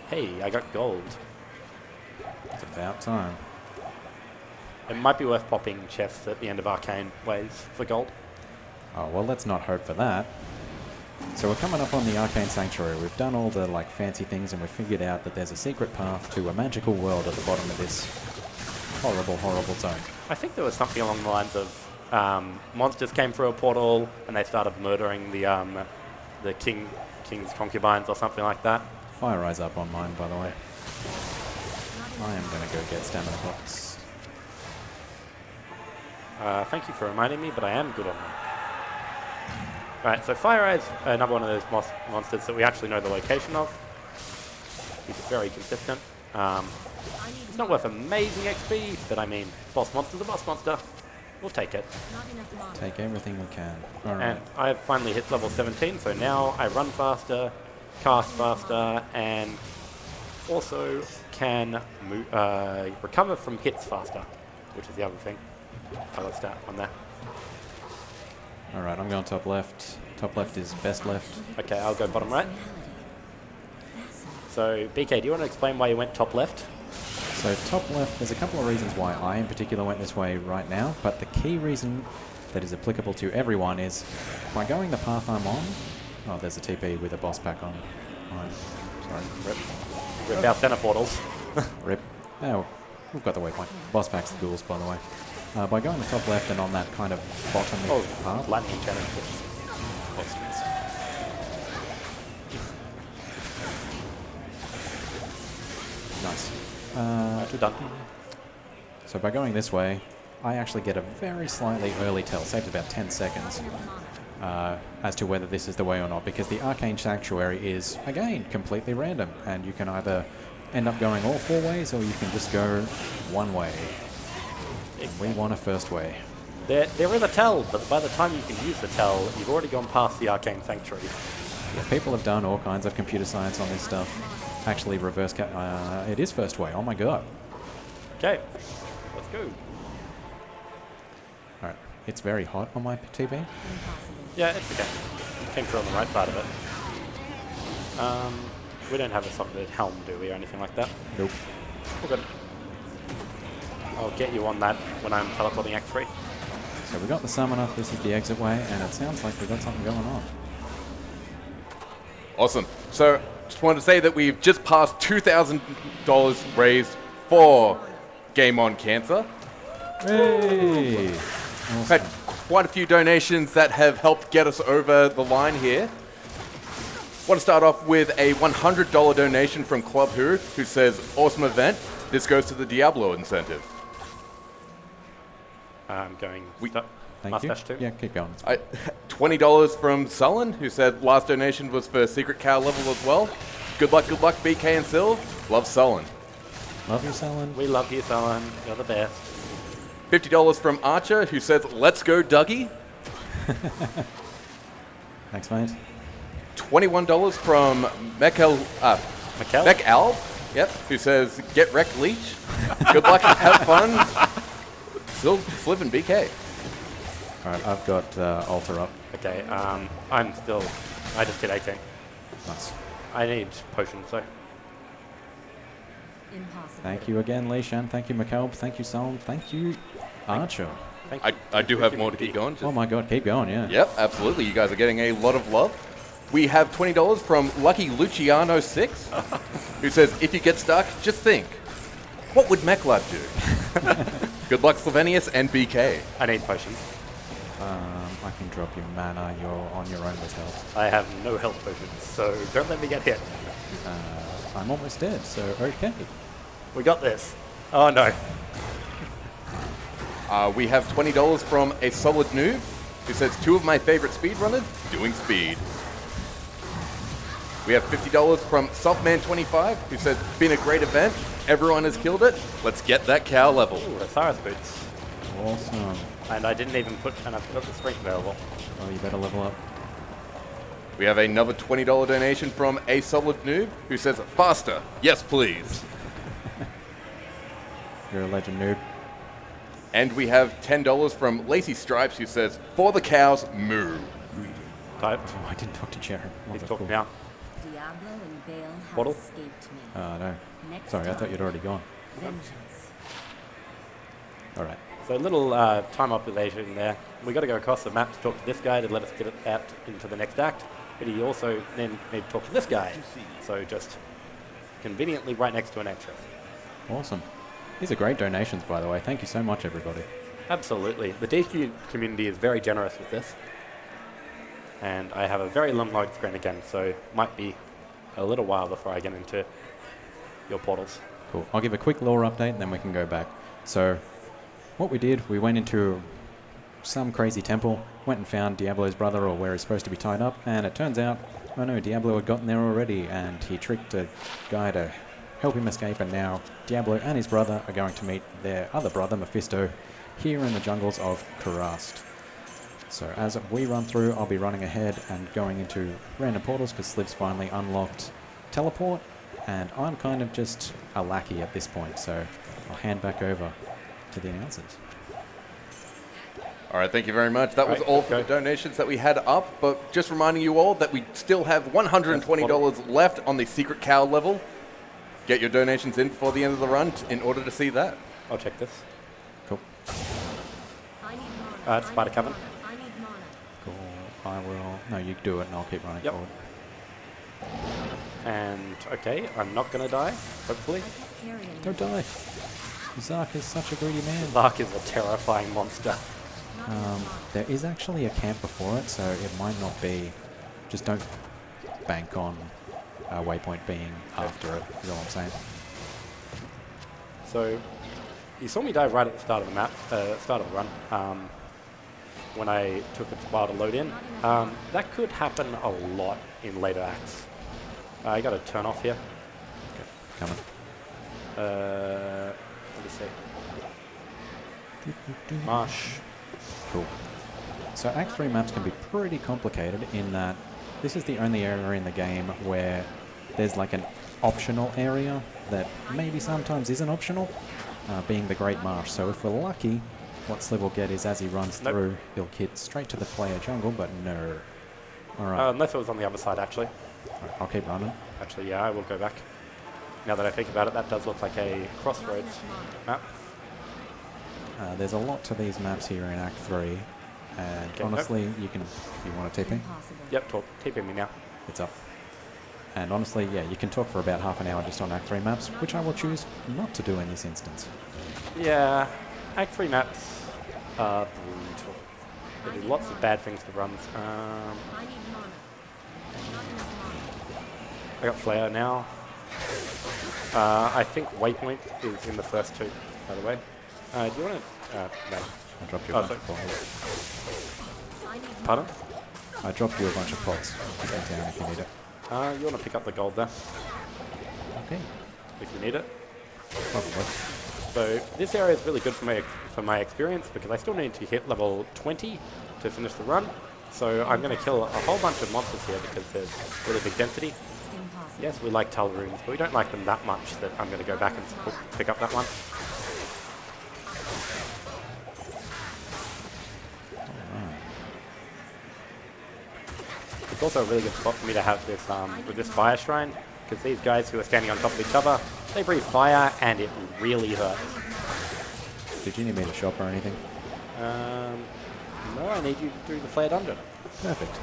Hey, I got gold. It's about time. It might be worth popping chests at the end of Arcane Waves for gold. Oh, well, let's not hope for that. So we're coming up on the Arcane Sanctuary. We've done all the like fancy things and we've figured out that there's a secret path to a magical world at the bottom of this horrible, horrible zone. I think there was something along the lines of monsters came through a portal and they started murdering the king's concubines or something like that. Fire eyes up on mine, by the way. I am going to go get stamina pots. Thank you for reminding me, but I am good on them. Right, so Fire Eye's another one of those monsters that we actually know the location of. He's very consistent. It's not worth amazing XP, but I mean, boss monster's a boss monster. We'll take it. Not enough mana. Take everything we can. All right. And I've finally hit level 17, so now I run faster, cast faster, and also can recover from hits faster, which is the other thing. Let's start on that. All right, I'm going top left. Top left is best left. Okay, I'll go bottom right. So, BK, do you want to explain why you went top left? So top left, there's a couple of reasons why I in particular went this way right now, but the key reason that is applicable to everyone is by going the path I'm on. Oh, there's a TP with a boss pack on. Sorry. Rip our center portals. Rip. Oh, we've got the waypoint. Boss packs the ghouls, by the way. By going the top left and on that kind of bottom path. Lightning challenge. Nice. Done. So by going this way, I actually get a very slightly early tell, saves about 10 seconds, as to whether this is the way or not, because the Arcane Sanctuary is, again, completely random, and you can either end up going all 4 ways, or you can just go one way. And we want a first way. There is a tell, but by the time you can use the tell, you've already gone past the Arcane Sanctuary. Yeah, people have done all kinds of computer science on this stuff. Actually, reverse it is first way. Oh my god. Okay, let's go. Alright, it's very hot on my TP. Yeah, it's okay. Came through on the right side of it. We don't have a solid helm, do we, or anything like that? Nope. We're good. I'll get you on that when I'm teleporting Act 3. So we got the summoner, this is the exit way, and it sounds like we've got something going on. Awesome. So, just wanted to say that we've just passed $2,000 raised for Game On Cancer. Hey! We've had quite a few donations that have helped get us over the line here. Want to start off with a $100 donation from Club Who says, awesome event. This goes to the Diablo incentive. I'm going Thank you. mustache too. Yeah, keep going. $20 from Sullen, who said last donation was for Secret Cow level as well. Good luck, BK and Sylv. Love Sullen. Love you, Selen. We love you, Sullen. You're the best. $50 from Archer, who says, let's go, Dougie. Thanks, mate. $21 from Mekel yep, who says, get wrecked, Leech. Good luck, have fun. Still Sliv and BK. Alright, I've got Alter up. Okay, I just did 18. Nice. I need potions, so. Impossible. Thank you again, Lishan. Thank you, McCalb. Thank you, Solom. Thank you, Archer. Thank you. I do have more to keep going. Oh my god, keep going, yeah. Yep, absolutely. You guys are getting a lot of love. We have $20 from Lucky Luciano 6, who says, if you get stuck, just think, what would MechLab do? Good luck, Slivenius and BK. I need potions. I can drop you mana. You're on your own with health. I have no health potions, so don't let me get hit. I'm almost dead, so okay. We got this. Oh no. We have $20 from a solid noob, who says, two of my favorite speedrunners doing speed. We have $50 from Softman25, who says, been a great event. Everyone has killed it. Let's get that cow level. Ooh, Thesaurus boots. Awesome. And I didn't even put, and I've got the strength available. Oh, you better level up. We have another $20 donation from a solid noob, who says, faster. Yes, please. You're a legend, noob. And we have $10 from Lacey Stripes, who says, for the cows, moo. Type. Oh, I didn't talk to Sharon. He's What a talking fool. now. Diablo and Bale have Portal? escaped me. No. Next Sorry, I thought you'd time. already gone. Vengeance. All right. So a little time optimization there. We got to go across the map to talk to this guy to let us get it out into the next act. But he also then need to talk to this guy. So just conveniently right next to an entrance. Awesome. These are great donations, by the way. Thank you so much, everybody. Absolutely. The DQ community is very generous with this. And I have a very long load screen again, so it might be a little while before I get into your portals. Cool. I'll give a quick lore update, and then we can go back. So, what we did, we went into some crazy temple, went and found Diablo's brother, or where he's supposed to be tied up, and it turns out, oh no, Diablo had gotten there already, and he tricked a guy to help him escape, and now Diablo and his brother are going to meet their other brother, Mephisto, here in the jungles of Kurast. So as we run through, I'll be running ahead and going into random portals because Sliv's finally unlocked teleport, and I'm kind of just a lackey at this point, so I'll hand back over to the announcers. All right, thank you very much. That was Right, all for okay. the donations that we had up, but just reminding you all that we still have $120 left on the secret cow level. Get your donations in before the end of the run in order to see that. I'll check this. Cool. I need mana. It's Spider Coven. I need mana. Cool. I will... No, you do it and I'll keep running Yep. forward. And, okay, I'm not going to die, hopefully. I can't carry anymore. Don't die. Zark is such a greedy man. Lark is a terrifying monster. Not enough mana. There is actually a camp before it, so it might not be... Just don't bank on a waypoint being after it, is all I'm saying. So, you saw me die right at the start of the map, start of the run, when I took a while to load in. That could happen a lot in later acts. I got to turn off here. Coming. Let me see. Marsh. Cool. So Act 3 maps can be pretty complicated in that this is the only area in the game where there's like an optional area that maybe sometimes isn't optional, being the Great Marsh. So if we're lucky, what Sliv will get is as he runs Nope. through, he'll hit straight to the Flayer jungle, but no. Alright, Unless it was on the other side, actually. I'll keep running. Actually, yeah, I will go back. Now that I think about it, that does look like a crossroads map. There's a lot to these maps here in Act 3, and Okay, honestly, you can, if you want to TP, Impossible. Yep, TP me now. it's up. And honestly, yeah, you can talk for about half an hour just on Act 3 maps, which I will choose not to do in this instance. Yeah, Act 3 maps are brutal. There'll be lots of bad things to run. I need mana. Not enough mana. I got Flare now. I think Waypoint is in the first two, by the way. Do you want to... no. I dropped you a Oh, bunch of pots. I need Pardon? I dropped you a bunch of pots. Take down if you need it. You want to pick up the gold there, Okay, if you need it. probably. So this area is really good for my experience because I still need to hit level 20 to finish the run. So I'm going to kill a whole bunch of monsters here because there's really big density. impossible. Yes, we like Tull runes, but we don't like them that much that I'm going to go back and pick up that one. It's also a really good spot for me to have this with this fire shrine, because these guys who are standing on top of each other They breathe fire, and it really hurts. Did you need me to shop or anything? No, I need you to do the flare dungeon. Perfect.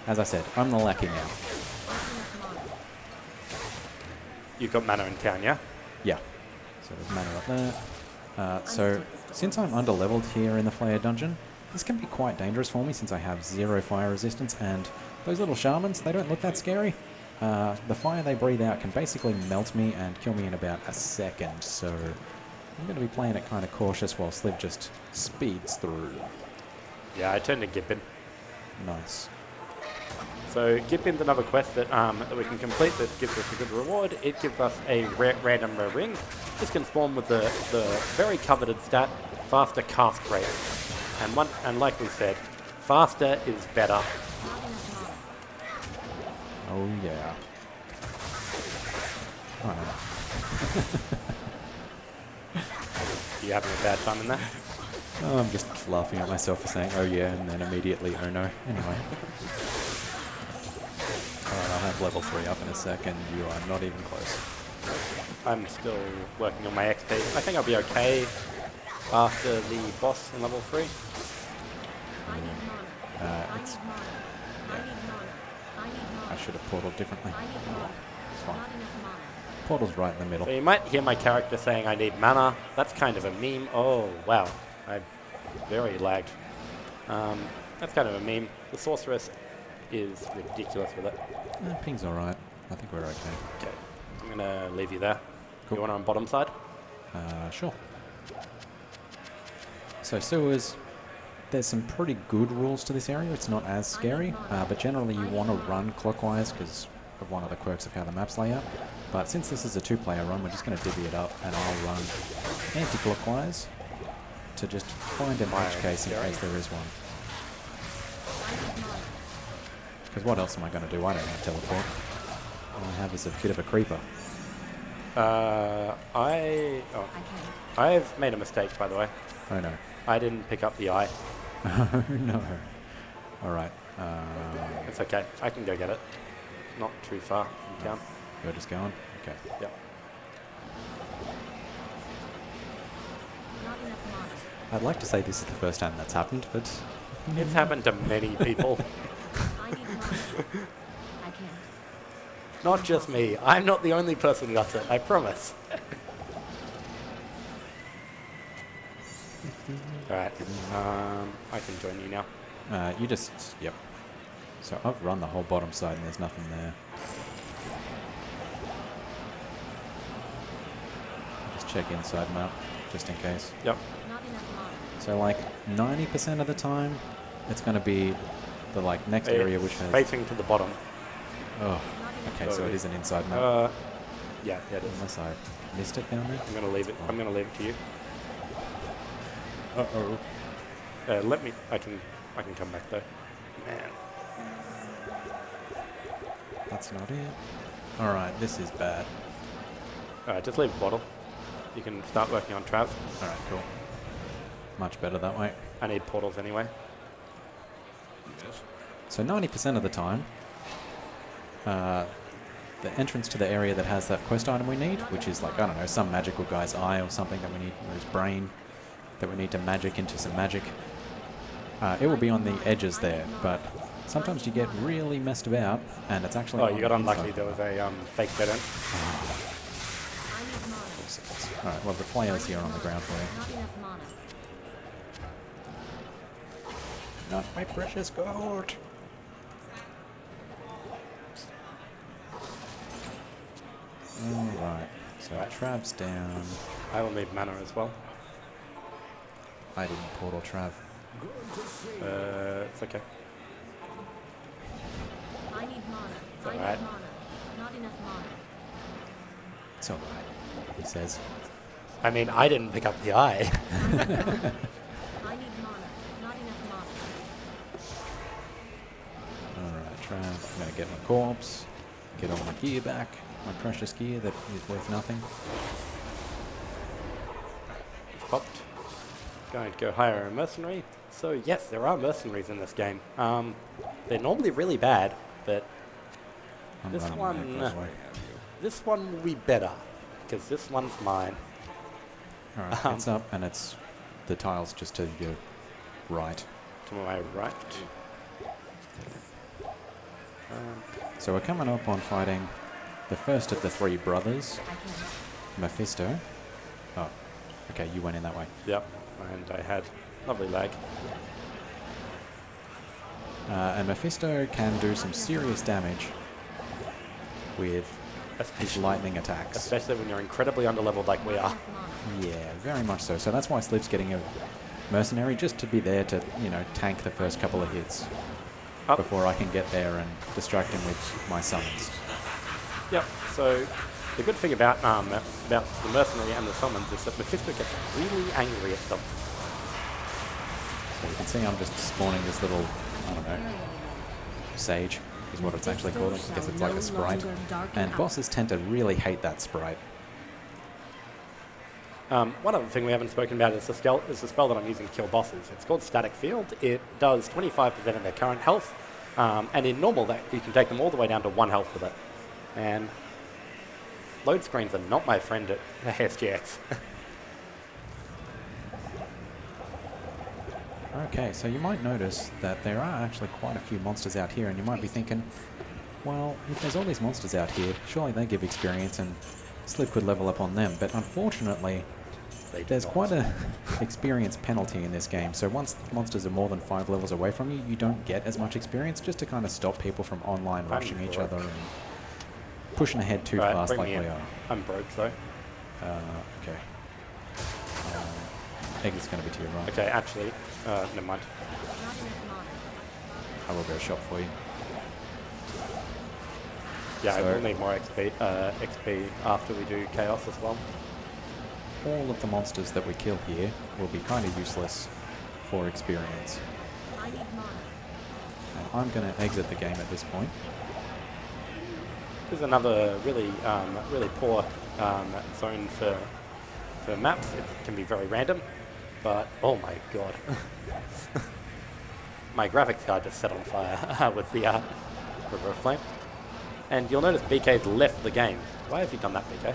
As I said, I'm the lackey now. You've got mana in town, yeah? Yeah. So there's mana up there. So since I'm under-leveled here in the Flare Dungeon, this can be quite dangerous for me since I have 0 fire resistance, and those little shamans, they don't look that scary. The fire they breathe out can basically melt me and kill me in about a second, so I'm going to be playing it kind of cautious while Sliv just speeds through. Yeah, I turned to Gibbon. Nice. So Gibbon's another quest that we can complete that gives us a good reward. It gives us a random rare ring. This can spawn with the very coveted stat, faster cast rate. And like we said, faster is better. Oh yeah. You having a bad time in that? Oh, I'm just laughing at myself for saying, oh yeah, and then immediately, oh no. Anyway. Alright, I'll have level 3 up in a second. You are not even close. I'm still working on my XP. I think I'll be okay after the boss in level 3. It's, yeah. I should have portaled differently. It's fine. Portal's right in the middle. So you might hear my character saying I need mana. That's kind of a meme. Oh, wow. I very lagged. That's kind of a meme. The sorceress is ridiculous with it. Ping's alright. I think we're okay. Okay. I'm going to leave you there. Cool. You want on bottom side? Sure. So sewers, there's some pretty good rules to this area. It's not as scary, but generally you want to run clockwise because of one of the quirks of how the map's lay out. But since this is a 2-player run, we're just going to divvy it up, and I'll run anti-clockwise to just find an edge case in case there is one. Because what else am I going to do? I don't have teleport. All I have is a bit of a creeper. I've made a mistake, by the way. Oh no. I didn't pick up the eye. Oh no. Alright. It's okay. I can go get it. Not too far from town. You're just going? Okay. Yep. I'd like to say this is the first time that's happened, but It's happened to many people. Not just me. I'm not the only person who does it, I promise. Alright, I can join you now. you just, yep. So I've run the whole bottom side and there's nothing there. Just check inside map, just in case. Yep. So like 90% of the time, it's going to be the like next area which has... facing to the bottom. Oh, okay, so it is an inside map. Yeah, it is. Unless I missed it down there. I'm gonna leave it. I'm gonna leave it to you. Uh-oh. Let me. I can come back though. Man. That's not it. Alright, this is bad. Alright, just leave a bottle. You can start working on Trav. Alright, cool. Much better that way. I need portals anyway. So 90% of the time, the entrance to the area that has that quest item we need, which is like, I don't know, some magical guy's eye or something that we need, or his brain, that we need to magic into some magic, it will be on the edges there, but sometimes you get really messed about, and it's actually... Oh, you got unlucky. There was a fake dead end. Alright, well, the player's here on the ground for you. Not my precious gold! Alright, so Trav's down. I will need mana as well. I didn't portal Trav. It's okay. I need mana. It's alright. Not enough mana. It's alright, he says. I mean, I didn't pick up the eye. I need mana. Not enough mana. Alright, Trav, I'm gonna get my corpse, get all my gear back, my precious gear that is worth nothing. It's popped. Going to go hire a mercenary. So yes, there are mercenaries in this game. They're normally really bad, but I'm this running one, back this way. this one will be better, because this one's mine. All right, it's up, and it's the tiles just to your right. To my right. So we're coming up on fighting the first of the three brothers, Mephisto. Oh, okay, you went in that way. Yep, and I had lovely lag. And Mephisto can do some serious damage with his lightning attacks. Especially when you're incredibly underleveled like we are. Yeah, very much so. So that's why Sliv's getting a mercenary, just to be there to, you know, tank the first couple of hits before I can get there and distract him with my summons. Yep, so the good thing about the mercenary and the summons is that Mephisto gets really angry at them. So you can see I'm just spawning this little, I don't know, sage is what it's actually called. I guess it's like a sprite. And bosses tend to really hate that sprite. One other thing we haven't spoken about is the spell that I'm using to kill bosses. It's called Static Field. It does 25% of their current health, and in normal that you can take them all the way down to 1 health with it. And load screens are not my friend at ASGX. Okay, so you might notice that there are actually quite a few monsters out here, and you might be thinking, well, if there's all these monsters out here, surely they give experience and Sliv could level up on them. But unfortunately, there's quite a experience penalty in this game. So once monsters are more than 5 levels away from you, you don't get as much experience, just to kind of stop people from online rushing each other and pushing ahead too fast like we are. I'm broke though. Okay. Exit's going to be to your right. Okay, actually, never mind. I will go shop for you. Yeah, So I will need more XP after we do Chaos as well. All of the monsters that we kill here will be kind of useless for experience. I need mana. And I'm going to exit the game at this point. This is another really poor zone for maps. It can be very random, but oh my god. My graphics card just set on fire with the River of Flame. And you'll notice BK's left the game. Why have you done that, BK?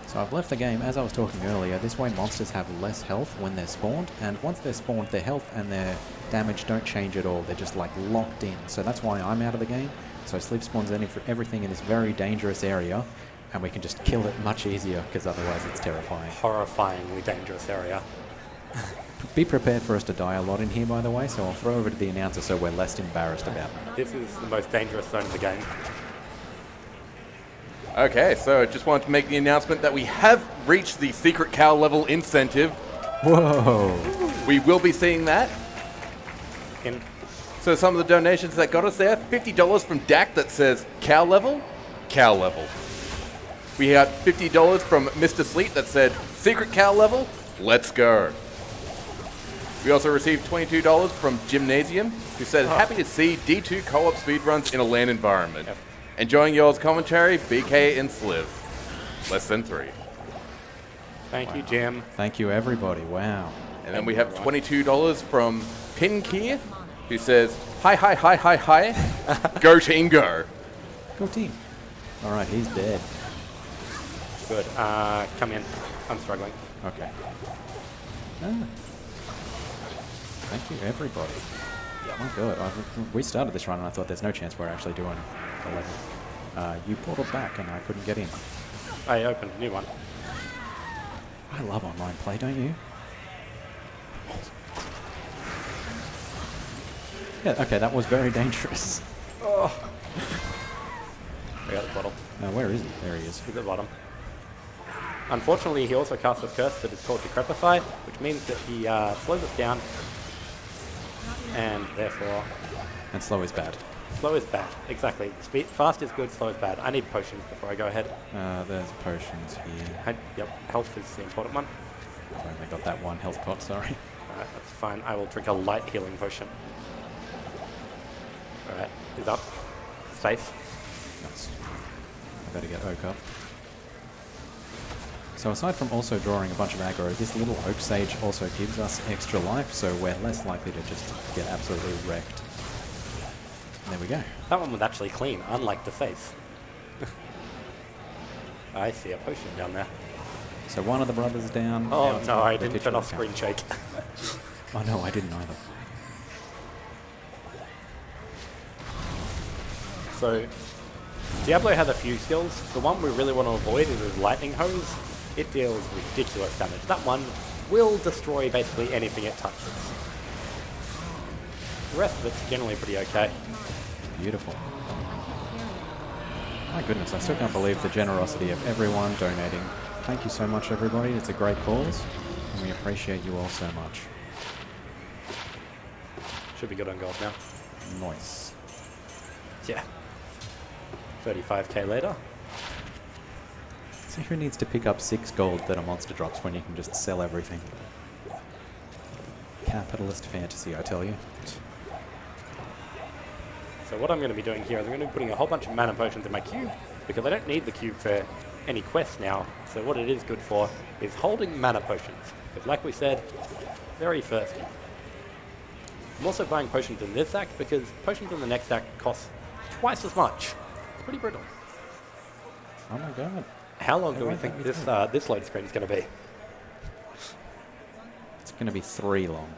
So I've left the game, as I was talking earlier. This way monsters have less health when they're spawned, and once they're spawned, their health and their damage don't change at all. They're just like locked in. So that's why I'm out of the game. So Sliv spawns everything in this very dangerous area, and we can just kill it much easier, because otherwise it's terrifying. Horrifyingly dangerous area. Be prepared for us to die a lot in here, by the way, so I'll throw over to the announcer so we're less embarrassed about it. This is the most dangerous zone in the game. Okay, so just wanted to make the announcement that we have reached the secret cow level incentive. Whoa! We will be seeing that. In So some of the donations that got us there, $50 from Dak that says cow level, cow level. We had $50 from Mr. Sleep that said secret cow level, let's go. We also received $22 from Gymnasium, who said happy to see D2 co-op speedruns in a LAN environment. Yep. Enjoying y'all's commentary, BK and Sliv. Less than 3. Thank you, Jim. Thank you, everybody. Wow. And then we have $22 from Pinkier, who says, hi, hi, hi, hi, hi. Go team, go. Go team. All right, he's dead. Good. Come in. I'm struggling. Okay. Ah. Thank you, everybody. Oh my god, we started this run and I thought there's no chance we're actually doing a level. You portaled back and I couldn't get in. I opened a new one. I love online play, don't you? Yeah, okay, that was very dangerous. Oh. I got the bottle. Now, where is he? There he is. He's at the bottom. Unfortunately, he also casts a curse that is called Decrepify, which means that he slows us down, and therefore... And slow is bad. Slow is bad, exactly. Fast is good, slow is bad. I need potions before I go ahead. There's potions here. Yep, health is the important one. I only got that one health pot, sorry. Alright, that's fine. I will drink a light healing potion. Alright, he's up. Safe. Nice. I better get Oak up. So aside from also drawing a bunch of aggro, this little Oak Sage also gives us extra life, so we're less likely to just get absolutely wrecked. There we go. That one was actually clean, unlike the face. I see a potion down there. So one of the brothers down. now Oh it's no, the I didn't turn titular off screen shake. Oh no, I didn't either. So, Diablo has a few skills. The one we really want to avoid is his lightning hose. It deals ridiculous damage. That one will destroy basically anything it touches. The rest of it's generally pretty okay. Beautiful. My goodness, I still can't believe the generosity of everyone donating. Thank you so much, everybody. It's a great cause, and we appreciate you all so much. Should be good on gold now. Nice. Yeah. 35k later. So who needs to pick up 6 gold that are monster drops when you can just sell everything? Capitalist fantasy, I tell you. So what I'm going to be doing here is I'm going to be putting a whole bunch of mana potions in my cube, because I don't need the cube for any quests now. So what it is good for is holding mana potions. Because like we said, very thirsty. I'm also buying potions in this sack because potions in the next sack cost twice as much. It's pretty brittle. Oh my god. How long do we think this this load screen is going to be? It's going to be 3 long.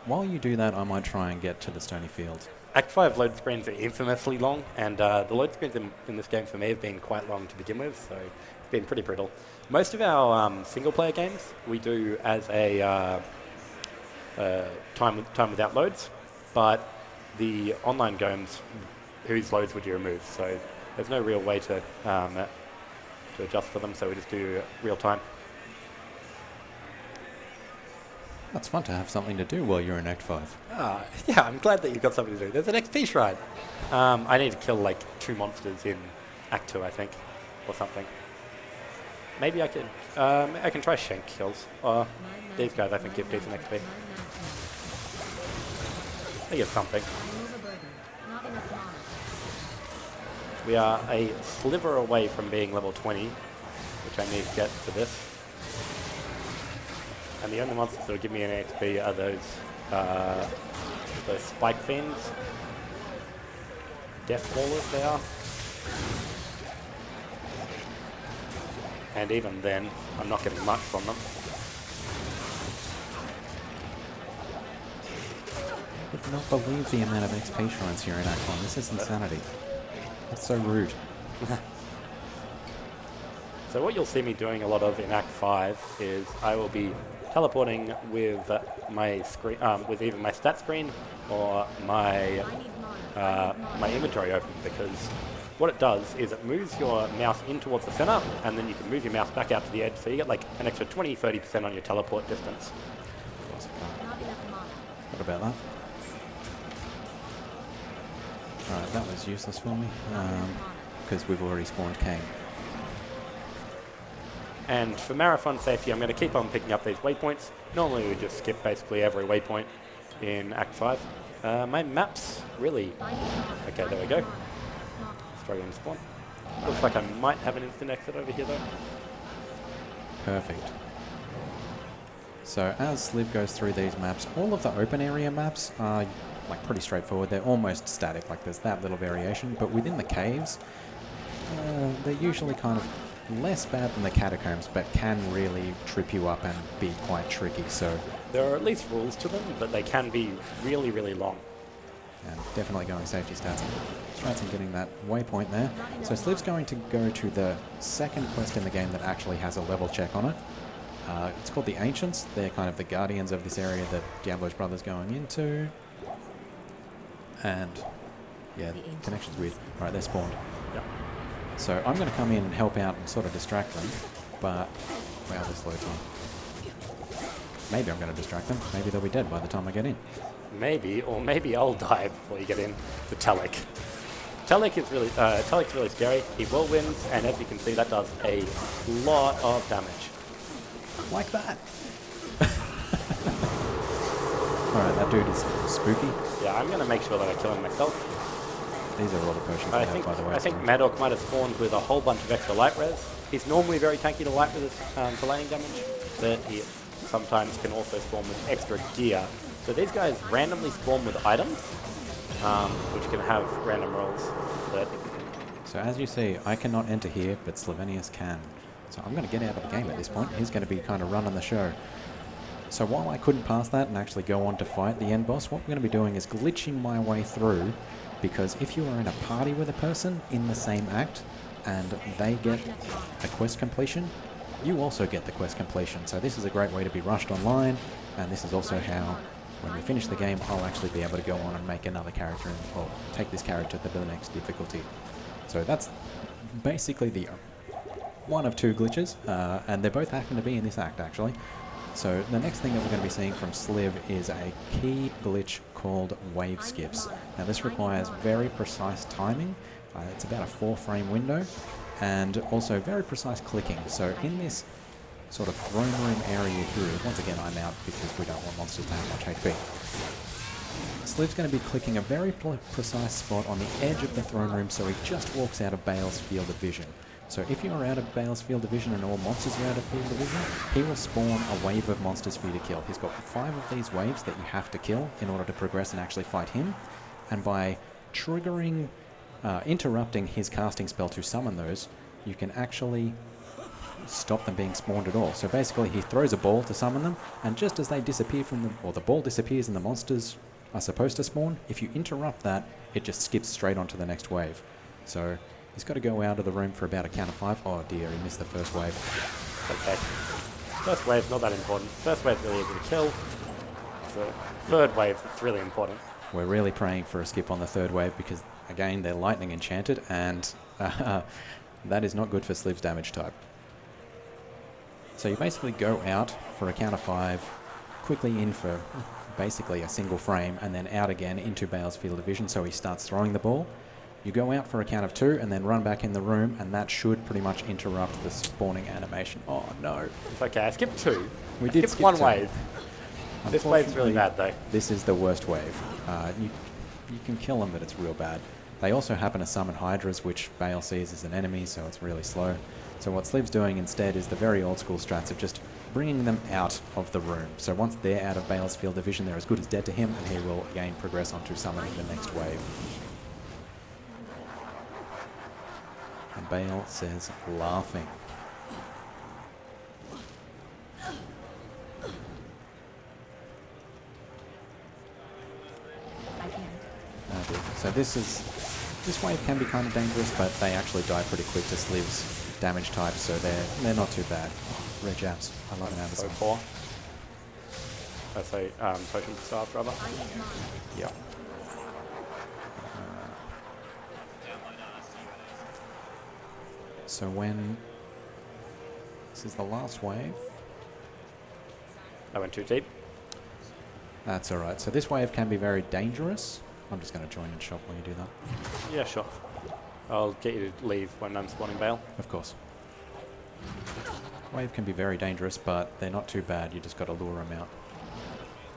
While you do that, I might try and get to the Stony Field. Act 5 load screens are infamously long, and the load screens in this game for me have been quite long to begin with, so it's been pretty brittle. Most of our single-player games we do as a time without loads, but the online games, whose loads would you remove? So there's no real way to adjust for them, so we just do real time. That's fun to have something to do while you're in Act 5. Yeah, I'm glad that you've got something to do. There's an XP shrine. I need to kill like 2 monsters in Act 2, I think, or something. Maybe I can try shank kills. These guys I think give decent XP. They give something. We are a sliver away from being level 20, which I need to get for this. And the only monsters that will give me an XP are those spike fiends. Death Wallers they are. And even then, I'm not getting much from them. I could not believe the amount of XP shrines here in Act 1. This is insanity. That's so rude. So what you'll see me doing a lot of in Act 5 is I will be teleporting with my screen, with either my stat screen or my my inventory open, because what it does is it moves your mouse in towards the center, and then you can move your mouse back out to the edge, so you get like an extra 20-30% on your teleport distance. What about that? Alright, that was useless for me, because we've already spawned Kane. And for marathon safety, I'm going to keep on picking up these waypoints. Normally we just skip basically every waypoint in Act 5. My maps really... Okay, there we go. Struggling to spawn. Looks like I might have an instant exit over here though. Perfect. So as Sliv goes through these maps, all of the open area maps are like pretty straightforward. They're almost static, like there's that little variation, but within the caves, they're usually kind of less bad than the catacombs, but can really trip you up and be quite tricky. So there are at least rules to them, but they can be really, really long. And definitely going safety stats and getting that waypoint there. So Sliv's going to go to the second quest in the game that actually has a level check on it. It's called the Ancients. They're kind of the guardians of this area that Diablo's brother's going into. And yeah, the connection's weird. Right, they're spawned. Yep. So I'm going to come in and help out and sort of distract them, but wow, this loads on. Maybe I'm going to distract them. Maybe they'll be dead by the time I get in. Maybe, or maybe I'll die before you get in to Telek. Telek's really scary. He whirlwinds, and as you can see, that does a lot of damage. Like that. Alright, that dude is spooky. Yeah, I'm going to make sure that I kill him myself. These are all the potions I have, by the way. I think Maddock might have spawned with a whole bunch of extra light res. He's normally very tanky to light res for lightning damage, but he sometimes can also spawn with extra gear. So these guys randomly spawn with items, which can have random rolls. But So as you see, I cannot enter here, but Slivenius can. So I'm going to get out of the game at this point. He's going to be kind of running the show. So while I couldn't pass that and actually go on to fight the end boss, what we're going to be doing is glitching my way through, because if you are in a party with a person in the same act and they get a quest completion, you also get the quest completion. So this is a great way to be rushed online, and this is also how, when we finish the game, I'll actually be able to go on and make another character or take this character to the next difficulty. So that's basically the one of two glitches, and they both happen to be in this act actually. So the next thing that we're going to be seeing from Sliv is a key glitch called wave skips. Now this requires very precise timing. It's about a 4-frame window, and also very precise clicking. So in this sort of throne room area here, once again I'm out because we don't want monsters to have much HP. Sliv's going to be clicking a very precise spot on the edge of the throne room, so he just walks out of Bale's field of vision. So if you're out of Bale's field of vision and all monsters are out of field of vision, he will spawn a wave of monsters for you to kill. He's got 5 of these waves that you have to kill in order to progress and actually fight him. And by triggering, interrupting his casting spell to summon those, you can actually stop them being spawned at all. So basically he throws a ball to summon them, and just as they disappear from the, or the ball disappears and the monsters are supposed to spawn, if you interrupt that, it just skips straight onto the next wave. So he's got to go out of the room for about a count of 5. Oh dear, he missed the first wave. Okay. First wave's not that important. First wave's really easy to kill. So third wave, it's really important. We're really praying for a skip on the third wave because, again, they're lightning enchanted, and that is not good for Sliv's damage type. So you basically go out for a count of 5, quickly in for basically a single frame, and then out again into Bale's field of vision, so he starts throwing the ball. You go out for a count of 2 and then run back in the room, and that should pretty much interrupt the spawning animation. Oh no. It's okay, I skipped 2. We I did skipped skip 1 2. wave. This wave's really bad though. This is the worst wave. You can kill them, but it's real bad. They also happen to summon Hydras, which Bale sees as an enemy, so it's really slow. So what Sliv's doing instead is the very old school strats of just bringing them out of the room. So once they're out of Bale's field of vision, they're as good as dead to him, and he will again progress onto summoning the next wave. And Bale says, laughing. I can't. Oh dear. So this wave can be kind of dangerous, but they actually die pretty quick to Sliv's damage type, so they're not too bad. Rare Japs, I love an So Amazon. 4. That's a potion staff rather. I need mana. Yeah. So when this is the last wave, I went too deep. that's all right. So this wave can be very dangerous. I'm just going to join and shop while you do that. Yeah, sure. I'll get you to leave when I'm spawning Bale. Of course. Wave can be very dangerous, but they're not too bad. You just got to lure them out.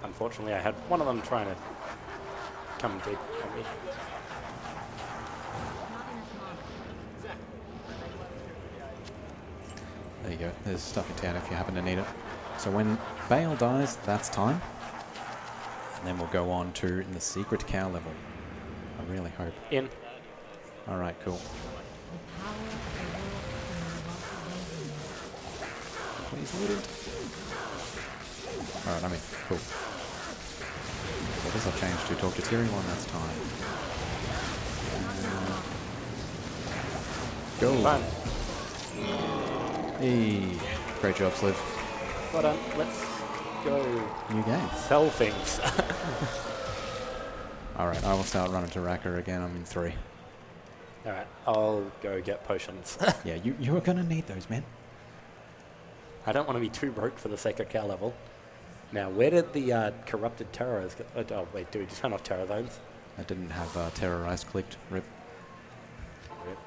Unfortunately, I had one of them trying to come deep on me. Not enough mana. There you go. There's stuff in town if you happen to need it. So when Bale dies, that's time. And then we'll go on to the secret cow level. I really hope. In. All right, cool. The power of the world. Please loot it. All right, I'm in. Cool. So this I'll change to talk to Terry one. That's time. Go. Fun. Hey, great job, Sliv. Well done. Let's go New game. sell things. All right, I will start running to Racker again. I'm in 3. Alright, I'll go get potions. Yeah, you are gonna need those, man. I don't want to be too broke for the second cow level. Now, where did the corrupted terrorists get? Oh, wait, do we turn off terror zones? I didn't have terrorized clicked. Rip. Rip.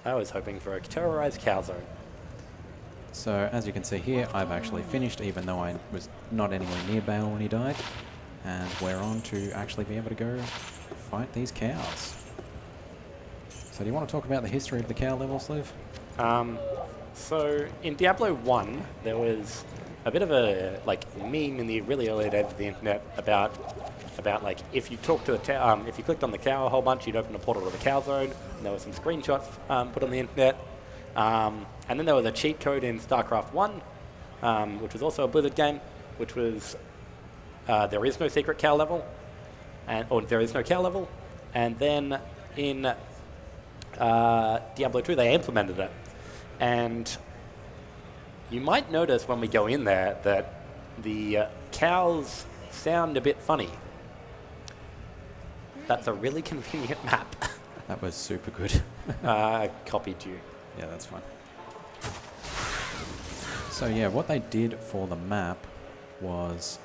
I was hoping for a terrorized cow zone. So as you can see here, I've actually finished, even though I was not anywhere near Bale when he died. And we're on to actually be able to go fight these cows. So do you want to talk about the history of the cow level, Sliv? So in Diablo 1, there was a bit of a meme in the really early days of the internet about about like if you talk to the if you clicked on the cow a whole bunch, you'd open a portal to the cow zone. And there were some screenshots put on the internet. And then there was a cheat code in StarCraft 1, which was also a Blizzard game, which was there is no secret cow level, or there is no cow level. And then in Diablo 2, they implemented it. And you might notice when we go in there that the cows sound a bit funny. That's a really convenient map. That was super good. I copied you. Yeah, that's fine. So yeah, what they did for the map was,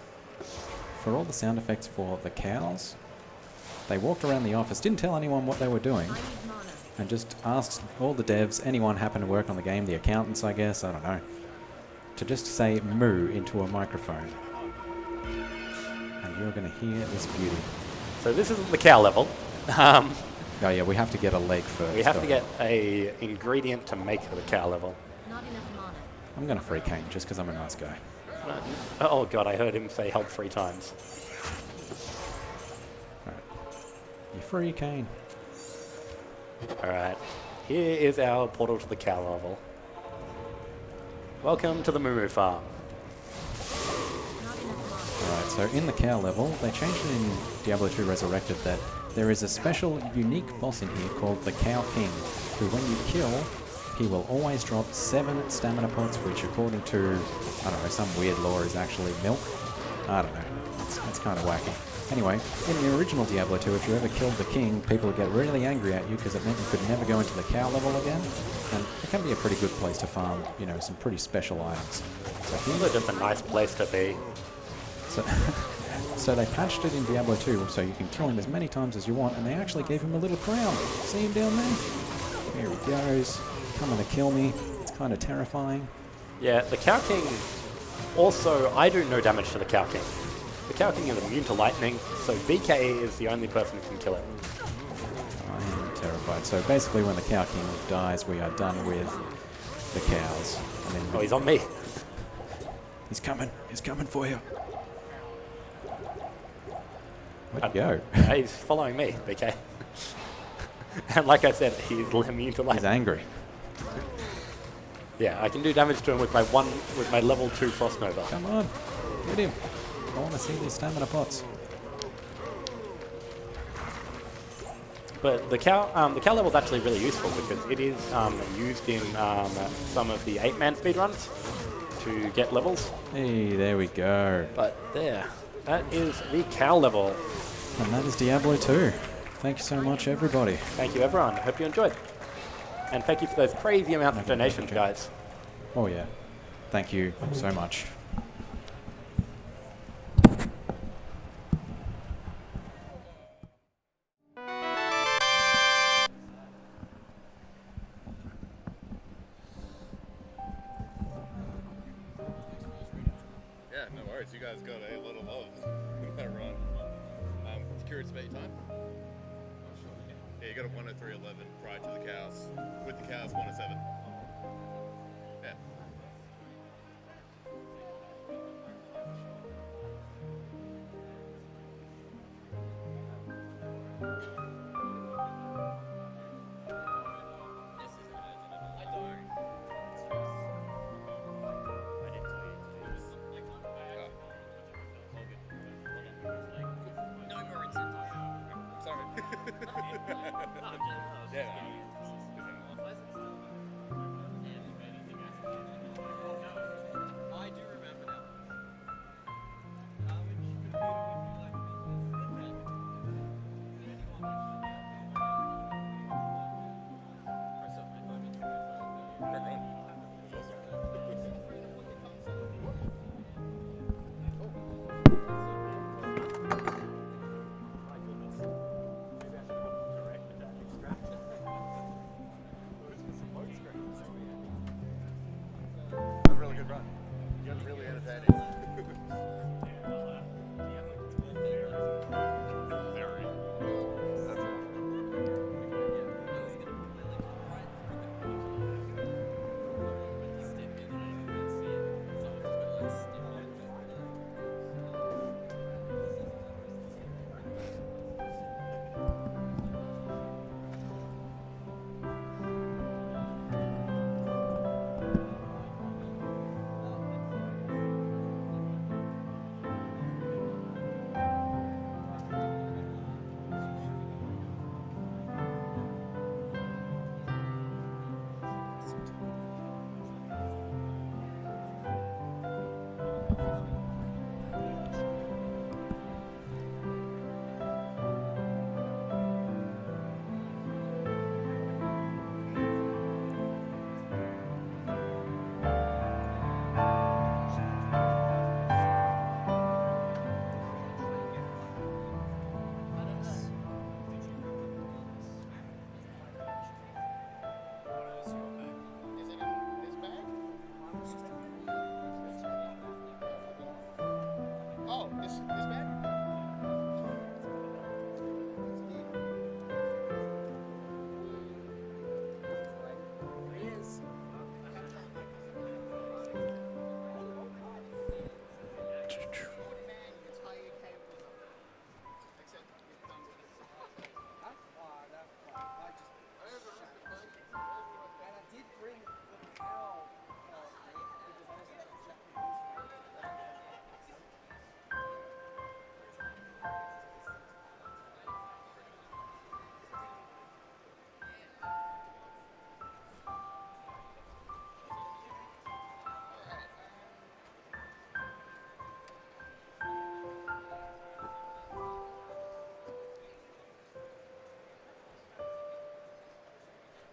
for all the sound effects for the cows, they walked around the office, didn't tell anyone what they were doing, and just asked all the devs, anyone happen to work on the game, the accountants I guess, I don't know, to just say moo into a microphone. And you're going to hear this beauty. So this isn't the cow level. Oh yeah, we have to get a leg first. We have to don't get a ingredient to make the cow level. Not enough mana. I'm going to free Kane just because I'm a nice guy. Oh god, I heard him say help 3 times. Alright. You're free, Kane. Alright, here is our portal to the cow level. Welcome to the Moo Moo Farm. Alright, so in the cow level, they changed it in Diablo 2 Resurrected that there is a special, unique boss in here called the Cow King, who when you kill, he will always drop 7 stamina pots, which according to, I don't know, some weird lore is actually milk. I don't know. It's kind of wacky. Anyway, in the original Diablo 2, if you ever killed the king, people would get really angry at you because it meant you could never go into the cow level again. And it can be a pretty good place to farm, you know, some pretty special items. So This is just a nice place to be. So they patched it in Diablo 2 so you can kill him as many times as you want, and they actually gave him a little crown. See him down there? Here he goes, coming to kill me. It's kind of terrifying. Yeah, the Cow King, also, I do no damage to the Cow King. The Cow King is immune to lightning, so BK is the only person who can kill it. I am terrified. So basically when the Cow King dies, we are done with the cows. And then Oh, he's on me. He's coming for you. Where'd he go? He's following me, BK. And like I said, he's immune to He's lightning. angry. Yeah, I can do damage to him with my level 2 Frost Nova. Come on, get him. I want to see these stamina pots. But the cow level is actually really useful because it is used in some of the 8-man speedruns to get levels. Hey, there we go. But there, that is the cow level. And that is Diablo 2. Thank you so much, everybody. Thank you, everyone. I hope you enjoyed. And thank you for those crazy amounts of donations, guys. Oh yeah. Thank you so much. Yeah, no worries. You guys got a lot of love in that run. Curious about your time? Yeah, you got a 103.11 prior to the cows. With the cows, 107. Yeah.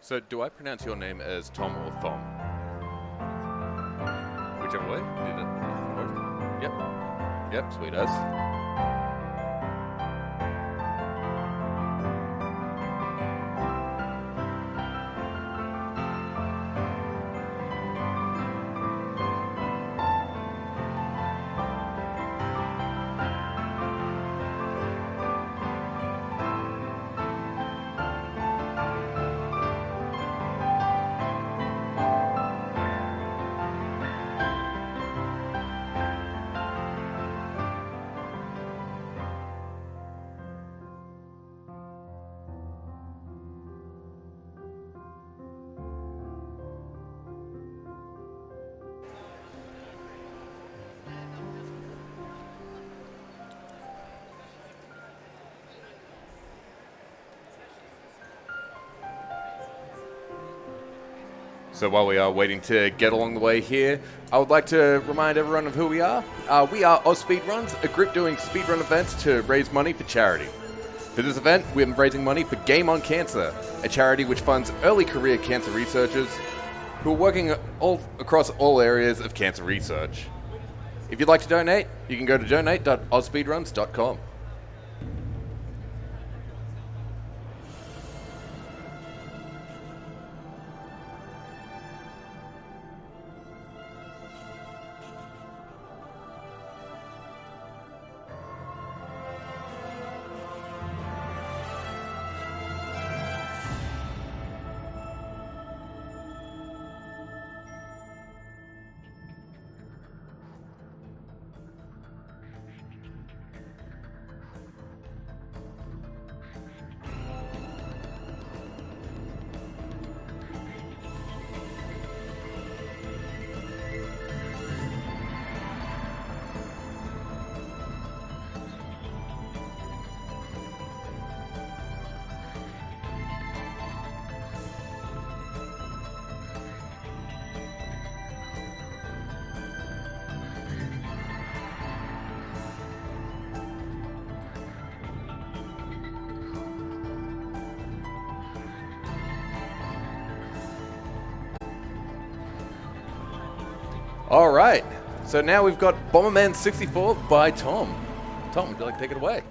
So, do I pronounce your name as Tom or Thom? Whichever way. Did it work? Yep. Yep, sweet as. So while we are waiting to get along the way here, I would like to remind everyone of who we are. We are AusSpeedruns, a group doing speedrun events to raise money for charity. For this event, we are raising money for Game on Cancer, a charity which funds early career cancer researchers who are working across all areas of cancer research. If you'd like to donate, you can go to donate.ausspeedruns.com. All right, so now we've got Bomberman 64 by Tom. Tom, would you like to take it away?